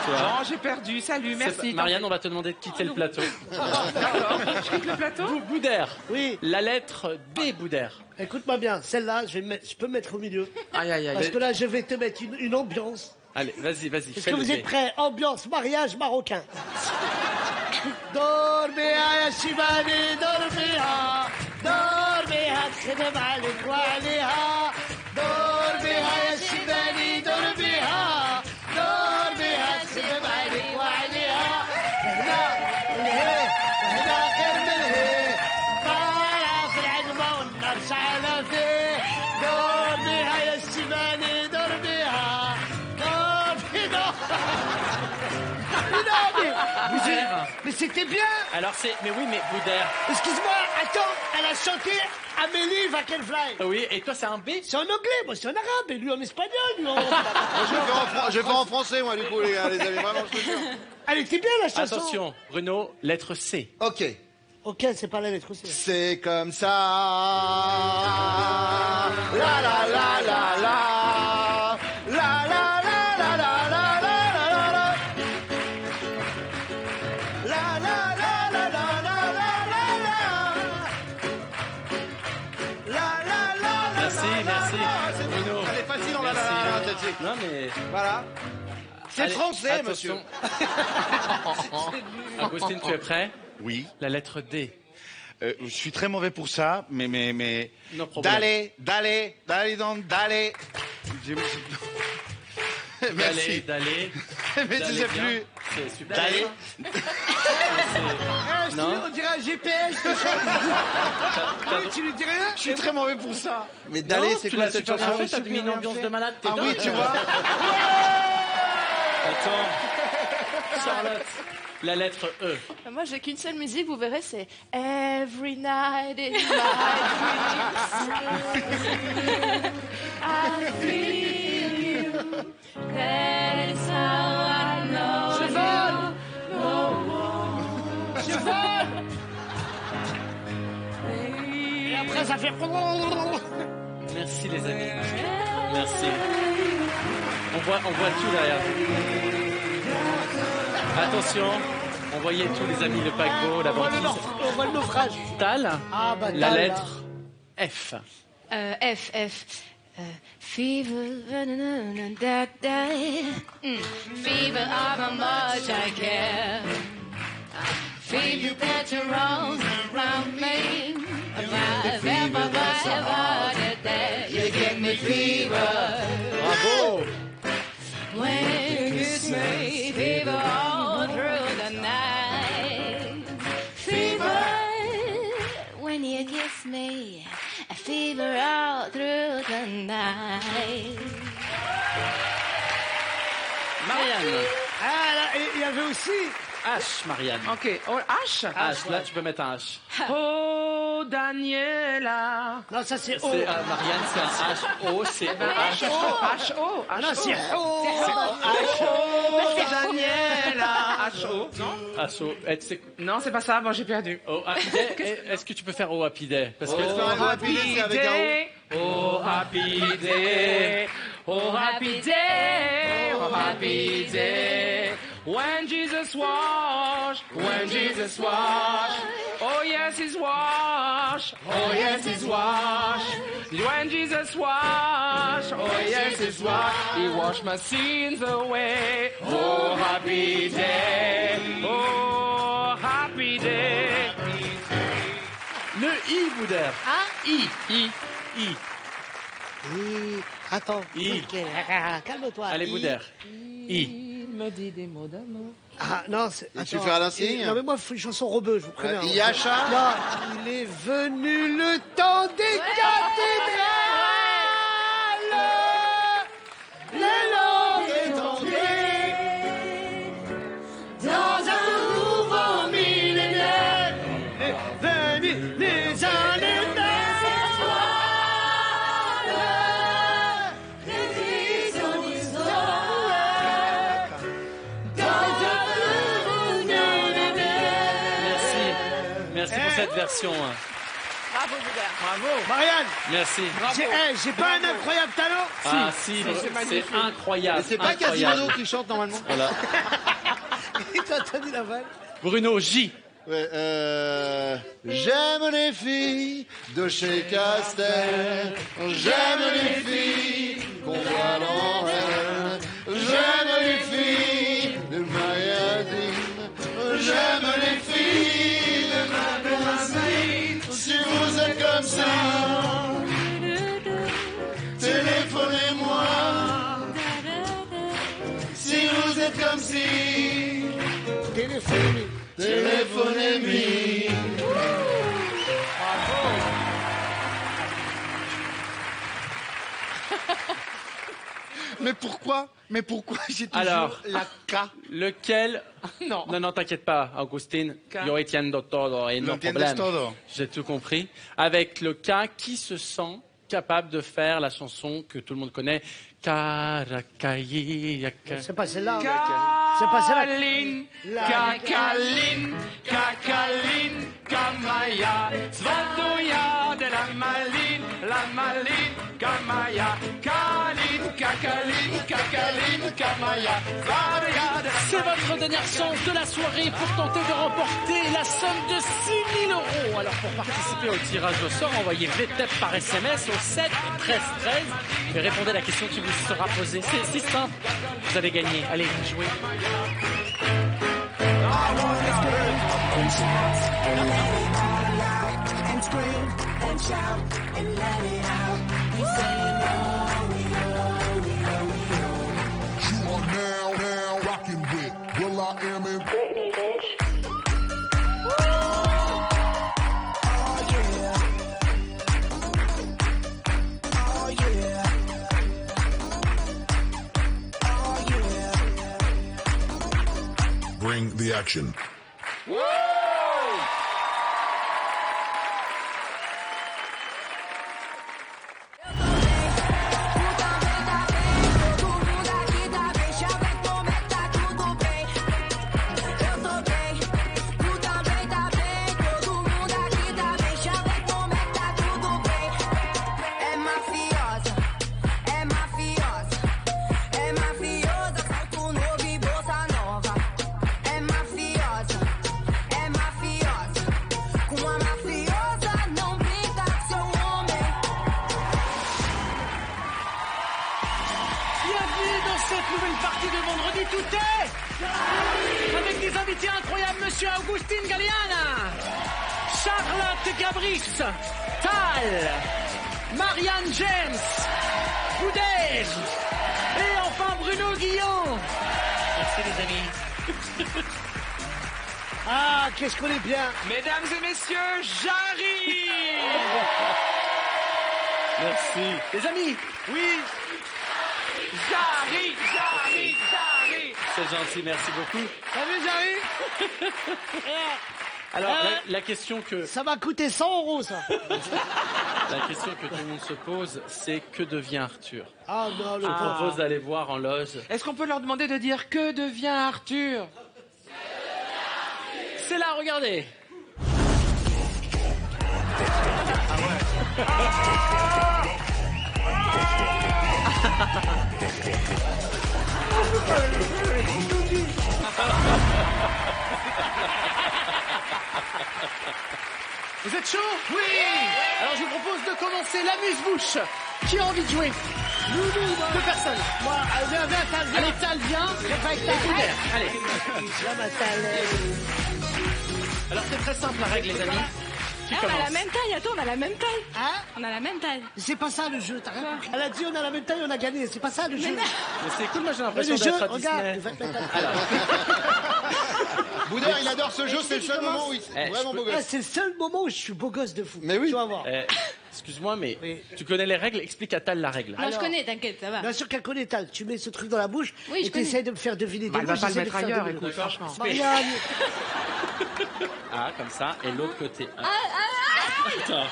Tu vois. Non, j'ai perdu. Salut, C'est merci. pas- Marianne, on va te demander de quitter le plateau. D'accord. Je quitte le plateau. Boudère. Oui. La lettre B, Boudère. Écoute-moi bien, celle-là, je peux me mettre au milieu. Aïe, aïe, Parce aïe. que là, je vais te mettre une ambiance. Allez, vas-y, vas-y. Est-ce fais que le vous B. êtes prêts? Ambiance mariage marocain. Dormez à Shibani, dormez à. Dormez à Khedem عليك وعليها. dormez à Shibani, dormez à. dormez à Khedem عليك وعليها. هنا الهي هنا غير من الهي. طالعة في العظمة والنار شعلة فيه. dormez à Shibani, dormez à. Mais c'était bien. Alors c'est, mais oui, mais Boudère. Excuse-moi, attends, elle a chanté Amélie Wackelfly. Oui, et toi, c'est un B? C'est en anglais, moi c'est en arabe, et lui en espagnol, lui en... Moi, je vais faire en français, moi, du coup, les gars, les amis, vraiment, je te jure. Elle était bien, la chanson. Attention, Bruno, lettre C. Ok. Ok, c'est pas la lettre C. C'est comme ça. La la la la la. La la la la la la la la la. La la la la la la la la la. La la la la. Merci, merci. Bruno. Elle est facile, on la la Merci. la la, celle-ci. Non, mais... Voilà. C'est Allez, français, attention. monsieur. Augustine, tu es prêt? Oui. La lettre D. Je suis très mauvais pour ça, mais... No problème. D'aller, donc, d'aller. Merci. D'aller. Mais tu sais bien. plus. C'est super. D'aller. Non. On dirait un GPS, ce tu lui dis rien? Je suis très mauvais pour ça. Mais d'aller, c'est quoi cette chanson? chanson? T'as mis une ambiance de malade. t'es Ah oui, dingue. tu vois. Attends. Charlotte. La lettre E. Moi, j'ai qu'une seule musique, vous verrez, c'est Every night in my dreams. I feel you. That is how I know. Je vole. Je vole. Et après, ça fait... Merci les amis. Merci. On voit tout derrière. Attention, on voyait tous les amis, le paquebot, la banquise. On voit le naufrage. Tal, Ah, bah, la Tal, lettre F. F. Fever, da, da. Fever of how much I care. Fever that you're all around me. You give me fever. Bravo. When you kiss me, fever all through the night. Fever when you kiss me, a fever all through the night. Marianne. Ah, là, et il y avait aussi... H, Marianne. Ok. Oh, H. H, là tu peux mettre un H. Oh, Daniela. Non, ça c'est O. C'est, Marianne, c'est un H. O, c'est O, H. H-O. Ah non, c'est O. Oh, Daniela. H-O. Non? H, O. Eh, tu sais- Non, c'est pas ça. Bon, j'ai perdu. Oh, Happy Day. Est-ce que tu peux faire O Happy Day? Parce que Oh, happy day. Oh, happy day. Oh, happy day. Oh, happy day. When Jesus washed. When Jesus washed. Oh, yes, he's washed. Oh, yes, he's washed. When Jesus washed. Oh, yes, he's washed. He washed my sins away. Oh, happy day. Oh, happy day. le I, Boudère. Hein? I. Attends. I. Ok, calme-toi. Allez, I. Boudère. I. Il me dit des mots d'amour. Ah, non, c'est... Et tu attends. fais un signe. Non, mais moi, il faut une chanson rebeu, je vous préviens. Yacha. Non, il est venu le temps des cathédrales. Les langues étendues dans un nouveau millénaire. Est venu les années Merci pour cette version. Bravo, Boudère. Bravo. Marianne, Merci. j'ai pas un incroyable talent? Ah si, c'est incroyable. C'est pas incroyable. Quasimodo qui chante normalement. Voilà. T'as entendu la vanne? Bruno, J. Ouais, j'aime les filles de chez Castel. J'aime les filles qu'on voit à l'envers. J'aime les filles de Mayadine. J'aime les filles de ma Bernardine. Si vous êtes comme ça, téléphonez-moi. Si vous êtes comme si, Téléphone. téléphonez-moi. Mais pourquoi j'ai toujours Alors, la K? lequel... Non. Non, t'inquiète pas, Augustine. K. Yo entiendo todo et Lo no entiendes problème. todo. J'ai tout compris. Avec le K, qui se sent capable de faire la chanson que tout le monde connaît? Caracayaka. C'est pas celle-là. C'est pas celle-là. Cacaline, cacaline, cacaline, camaya, svatoya de la maline, camaya, caline, cacaline, cacaline, camaya, svatoya de la C'est votre dernière chance de la soirée pour tenter de remporter la somme de 6 000 €. Alors pour participer au tirage au sort, envoyez VTEP par SMS au 7 13 13 et répondez à la question qui vous sera posée. C'est si simple, vous allez gagner. Allez, jouez. And scream and shout and let it out. We saying oh, we know, we know, we know. You are now rocking with Will I Am in Britney, bitch. Bring the action. Todo mundo aqui tá bem, chave como é que tá tudo bem. Eu tô bem, tu também tá bem. Todo mundo aqui tá bem, chave como é que tá tudo bem. É mafiosa, é mafiosa, é mafiosa, salto novo e bolsa nova. É mafiosa, com a mafiosa não brinca com seu homem. Bienvenue dans cette nouvelle partie de Vendredi Tout est avec des invités incroyables, Monsieur Augustine Galliana, Charlotte Gabris, Tal, Marianne James, Boudère et enfin Bruno Guillon. Merci les amis. Ah, qu'est-ce qu'on est bien. Mesdames et messieurs, j'arrive. Merci. Les amis, Oui. J'arrive. C'est gentil, merci beaucoup. T'as vu, j'arrive. Alors, la question que... Ça va coûter 100 €, ça. La question que tout le monde se pose, c'est que devient Arthur? Ah non, le Je pauvre. propose d'aller voir en loge. Est-ce qu'on peut leur demander de dire que devient Arthur? C'est là, regardez. vous êtes chaud? Oui. Alors je vous propose de commencer l'amuse-bouche. Qui a envie de jouer? Deux personnes. Moi, viens, Tal, viens. Allez, Tal, viens. Avec Et Tal. Boudère. Allez. Viens, ma Tal. Alors, c'est très simple, la règle, les amis. Qui on a la commence? même taille, attends, on a la même taille. Hein? On a la même taille. C'est pas ça le jeu, t'as rien compris. Elle a dit on a la même taille, on a gagné. C'est pas ça le jeu. Mais c'est cool, moi j'ai Mais l'impression le jeu, d'être à regarde. Disney. Alors. Boudère, il adore ce jeu, c'est le seul moment où il est vraiment beau Ah, gosse. c'est le seul moment où je suis beau gosse de fou. Mais oui. Tu vas voir. Excuse-moi, mais Oui. tu connais les règles? Explique à Tal la règle. Moi, je Alors. connais, t'inquiète, ça va. Bien sûr qu'elle connaît Tal. Tu mets ce truc dans la bouche Oui, je et tu connais. essayes de me faire deviner. Bah, elle Moi, va pas le j'essaie de mettre faire ailleurs, deviner. écoute, franchement. Marianne. Ah, comme ça, et l'autre côté. Ah. Putain.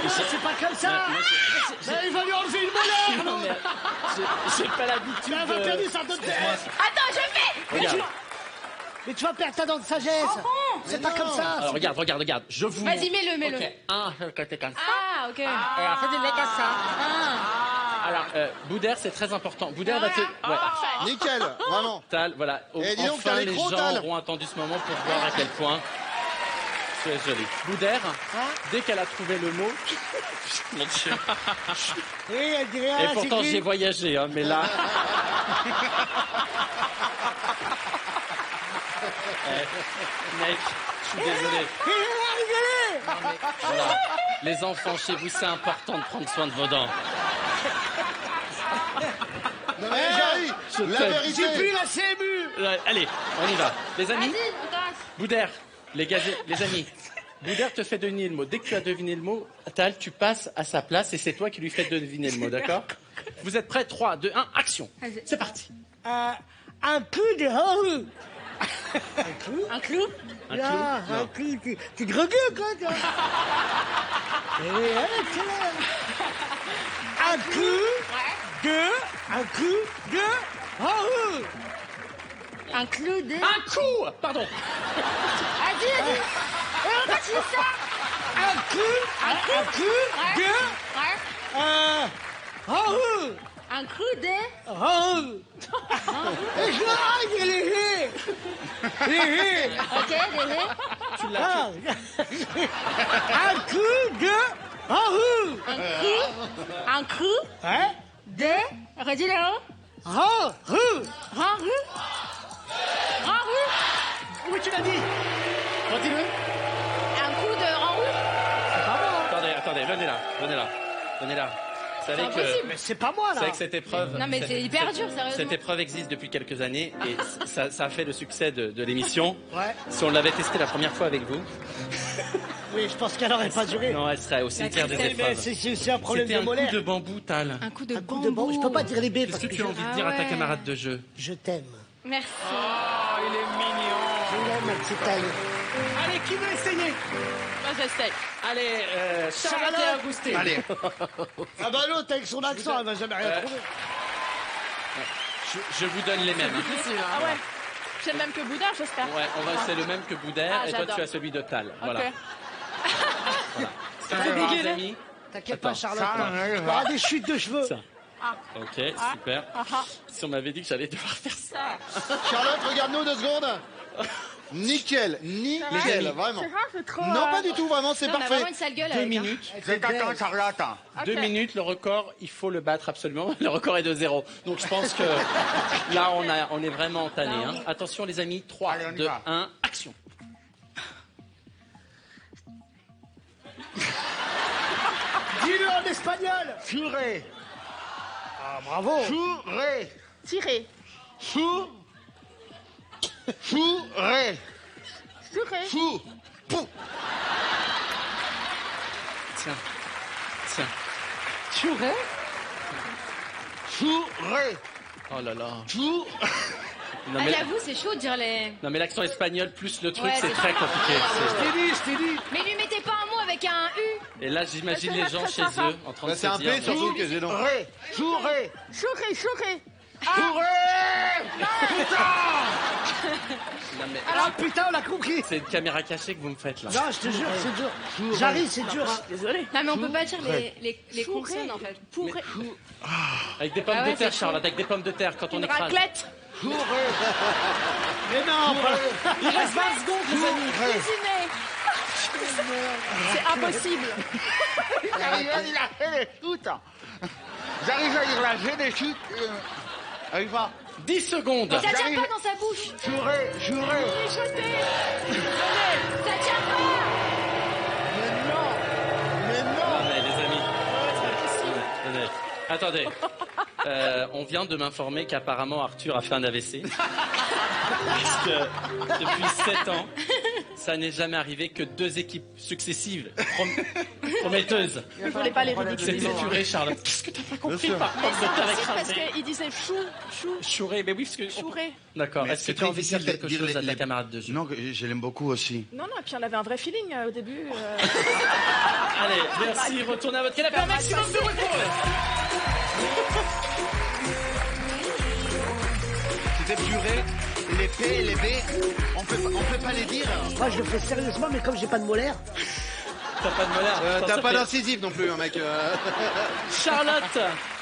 Mais c'est pas comme ça. Mais il va lui enlever une molaire. Non, mais j'ai pas l'habitude Elle va de... perdre sa dent de Attends, je fais. Regarde. Mais tu vas perdre ta dent de sagesse. C'est pas comme ça. Alors, regarde. Je vous Vas-y, montre. mets-le. Ok. Un, sur le côté comme ça. Ah, ok. Et après, tu le mets comme ça. Alors, Boudère, c'est très important. Boudère va te... Ouais. Nickel, vraiment. Tal, voilà. Eh, dis donc, Enfin, t'as les l'écran, gens Tal. auront attendu ce moment pour voir à quel point c'est joli. Boudère, dès qu'elle a trouvé le mot... Mon Dieu. Oui, elle dit rien. Et c'est pourtant, gris. j'ai voyagé, hein, mais là... Mec, je suis désolé. Voilà. Les enfants, chez vous, c'est important de prendre soin de vos dents. Non, mais Jarry, la t'aime. vérité. J'ai plus la CMU. Allez, on y va. Les amis, Vas-y, Lucas. Boudère, les amis, Boudère te fait deviner le mot. Dès que tu as deviné le mot, Tal, tu passes à sa place et c'est toi qui lui fais deviner le mot, d'accord? Vous êtes prêts? 3, 2, 1, action. C'est parti. Un coup de haut. Un clou? Un clou? Un clou? Non. Un clou. Tu drogues quoi, toi? Eh oui, excellent. Un coup de haut. Un clou de... Un coup! Pardon. Vas-y. Et on continue ça. Un coup de haut. Un coup de... Oh. Et je l'arrête, les haies. Ok, les haies. Tu l'as. Un coup de haut. Un coup Hein? de... Redis le haut. Haut. Oui, tu l'as dit. Continue. Un coup de en haut. Attendez, venez là. Vous savez C'est impossible. Mais c'est pas moi, Vous là. savez que cette épreuve... Non, mais c'est hyper dur, sérieusement. Cette épreuve existe depuis quelques années et ça a fait le succès de l'émission. Ouais. Si on l'avait testé la première fois avec vous... Oui, je pense qu'elle aurait pas duré. Non, elle serait au cimetière des Mais épreuves. c'est aussi un problème C'était de un molaire. coup de bambou, Tal. Un coup de Un coup de bambou. Je peux pas dire les baies parce Qu'est-ce que que tu as envie de dire à ta camarade de jeu? je t'aime. Merci. Oh, il est mignon. Je l'aime, ma petite Ali. Allez, qui veut essayer? Moi, j'essaie. Allez, Charlotte et Augustin. Allez. Ah bah l'autre avec son accent, elle va jamais rien trouver. Je vous donne les mêmes. Ah ouais. C'est le même que Boudin, j'espère. Ouais, c'est le même que Boudère Ah, et toi j'adore. tu as celui de Tal. Voilà. Ok. C'est un peu les amis. T'inquiète pas, Attends. Charlotte. Il y aura des chutes de cheveux. Ça. Ok, super. Si on m'avait dit que j'allais devoir faire ça. Charlotte, regarde-nous 2 secondes. Nickel, vraiment. C'est trop... Non, pas du tout, vraiment, c'est Non, on a parfait. vraiment une sale gueule 2 avec, hein. minutes. C'est attends, Charlotte. 2 minutes, le record, il faut le battre absolument. Le record est de 0. Donc je pense que là, on est vraiment entamé. Hein. Attention les amis, 3, Allez, on y 2, va. 1, action. Dis-le en espagnol. Furé. Ah, bravo. Furé. Tiré. Furé. Tiré. Fou. Pou. Tiens. Churé. Furé. Oh là là. Fou. Non Ah, mais, j'avoue, c'est chaud de dire les... non, mais l'accent espagnol plus le truc, Ouais, c'est c'est très pas compliqué. Je t'ai dit. Mais lui mettez pas un mot avec un U. Et là, j'imagine C'est les pas gens très chez sympa. eux en train Bah, de c'est se un dire... P surtout qui est gênant. Furé. Furé. Churé. Non, mais Ah putain, on l'a compris. c'est une caméra cachée que vous me faites là. Non, je te jure, c'est dur. J'arrive, c'est dur. Désolé. Non, mais on peut pas dire les consonnes, en fait. Pourré. Avec des pommes Ah ouais, de terre, c'est Charlotte, avec des pommes de terre quand on Une écrase. raclette. Mais non, Il reste 20 secondes, les amis. Cuisiner. C'est impossible. J'arrive à dire la chute. J'arrive à dire la chute. Arrive pas. 10 secondes. Ça tient pas dans sa bouche. Juré. Mijoter. Ça tient pas. Non, mais les amis. Attendez. On vient de m'informer qu'apparemment Arthur a fait un AVC. Parce que depuis 7 ans, ça n'est jamais arrivé que 2 équipes successives prometteuses. Je voulais pas les ridiculiser. C'était Furé, Charlotte. Qu'est-ce que t'as pas compris par Mais pomme de c'est terre impossible parce écrasée? qu'il disait chou. Chouré, mais oui, parce que... Chouré. D'accord. Mais Est-ce que est-ce tu as que envie de tu dire veux quelque dire chose à ta les- camarade de jeu? Non, je l'aime beaucoup aussi. Non, et puis on avait un vrai feeling au début. Allez, merci. Retournez à votre canapé. Un maximum de retour. C'était puré, les P et les B, on peut pas les dire. Moi, je le fais sérieusement, mais comme j'ai pas de molaire. T'as pas de molaire. Attends, T'as ça pas fait- d'incisif non plus, hein, mec.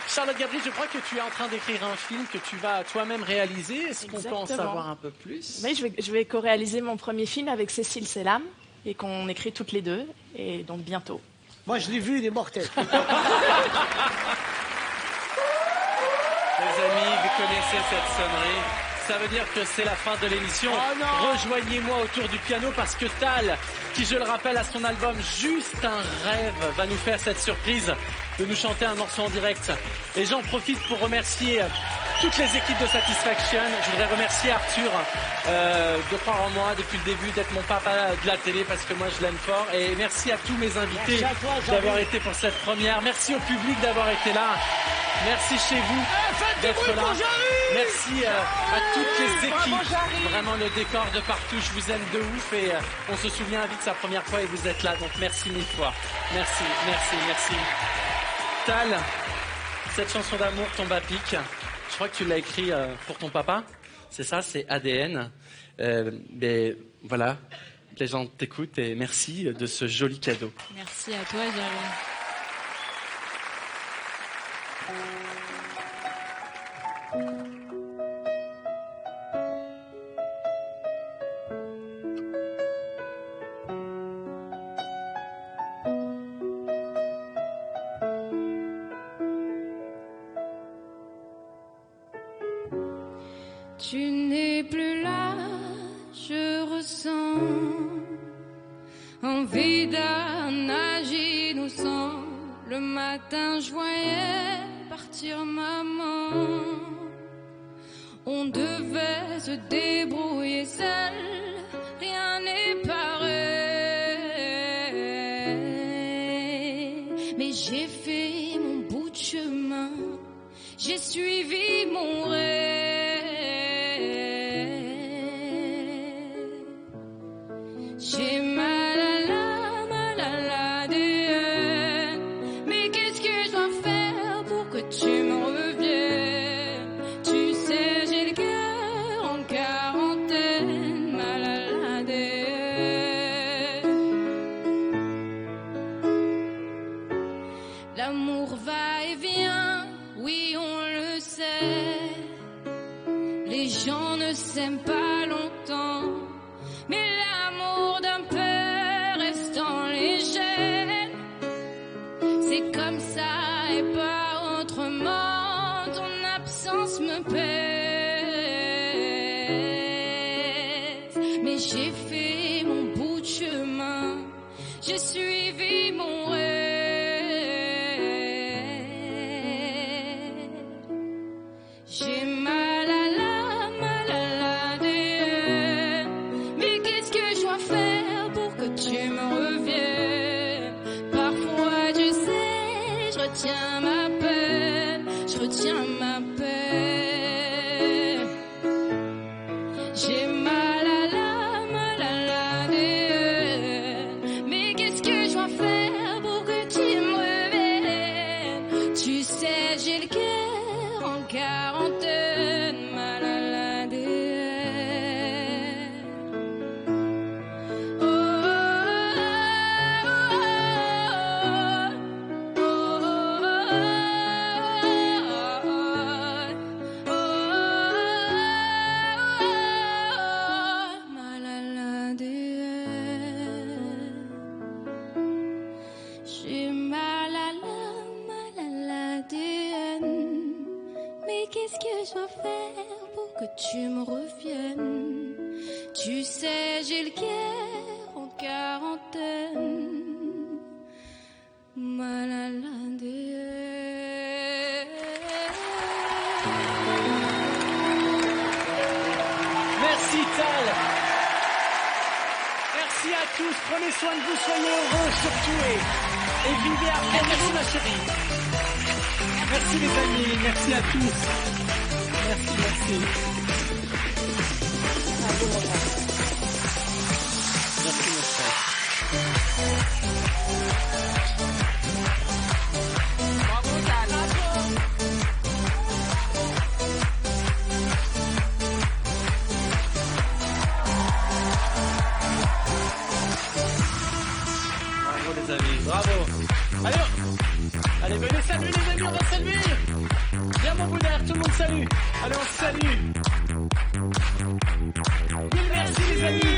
Charlotte Gabriel, je crois que tu es en train d'écrire un film que tu vas toi-même réaliser. Est-ce qu'on peut en Exactement. savoir un peu plus? Mais je vais co-réaliser mon premier film avec Cécile Selam et qu'on écrit toutes les deux. Et donc bientôt. Moi, je l'ai vu, il est mortel. Les amis, vous connaissez cette sonnerie. Ça veut dire que c'est la fin de l'émission. Oh non. Rejoignez-moi autour du piano parce que Tal, qui je le rappelle a son album Juste un rêve, va nous faire cette surprise de nous chanter un morceau en direct. Et j'en profite pour remercier toutes les équipes de Satisfaction. Je voudrais remercier Arthur de croire en moi depuis le début, d'être mon papa de la télé parce que moi je l'aime fort. Et merci à tous mes invités Merci à toi, Jean-Louis. d'avoir été pour cette première. Merci au public d'avoir été là. Merci chez vous d'être là. Merci à toutes les équipes. Vraiment le décor de partout. Je vous aime de ouf et on se souvient vite de sa première fois et vous êtes là. Donc merci mille fois. Merci. Tal, cette chanson d'amour tombe à pic. Je crois que tu l'as écrit pour ton papa. C'est ça, c'est ADN. Mais voilà, les gens t'écoutent et merci de ce joli cadeau. Merci à toi, Jarry. Tu n'es plus là, je ressens envie d'un âge innocent. Le matin, je voyais partir maman. On devait se débrouiller seul, rien n'est pareil. Mais j'ai fait mon bout de chemin, j'ai suivi mon rêve. J'ai mal à l'ADN, mais qu'est-ce que je dois faire pour que tu me reviennes? Tu sais, j'ai le cœur en quarantaine, mal à l'ADN. L'amour va et vient, oui on le sait. Les gens ne s'aiment pas longtemps, mais l'amour d'un père reste dans les gènes. C'est comme ça et pas autrement. Ton absence me pèse, mais j'ai fait mon bout de chemin, j'ai suivi mon rêve. J'ai mal à l'ADN, mais qu'est-ce que je dois faire pour que tu me reviennes? Parfois, tu sais, je retiens ma peine, je retiens ma peine. J'ai mal à l'ADN, mais qu'est-ce que je dois faire pour que tu me reviennes? Tu sais, j'ai le cœur en quarantaine, mal à l'ADN. Oh, mal à l'ADN. J'ai mal à l'ADN, mais qu'est-ce que je dois faire pour que tu me reviennes? Tu sais, j'ai le cœur en quarantaine, mal à l'ADN. Merci Tal. Merci à tous. Prenez soin de vous, soyez heureux surtout et vivez à fond. Merci ma chérie. Merci les amis. Merci à tous. Merci. Bravo, maman. Merci mon frère. Bravo, Tal. Bravo les amis. Bravo. Allez, venez saluer les amis, on va saluer. Viens mon boudard, tout le monde salue. Allez, on se salue. Merci les amis.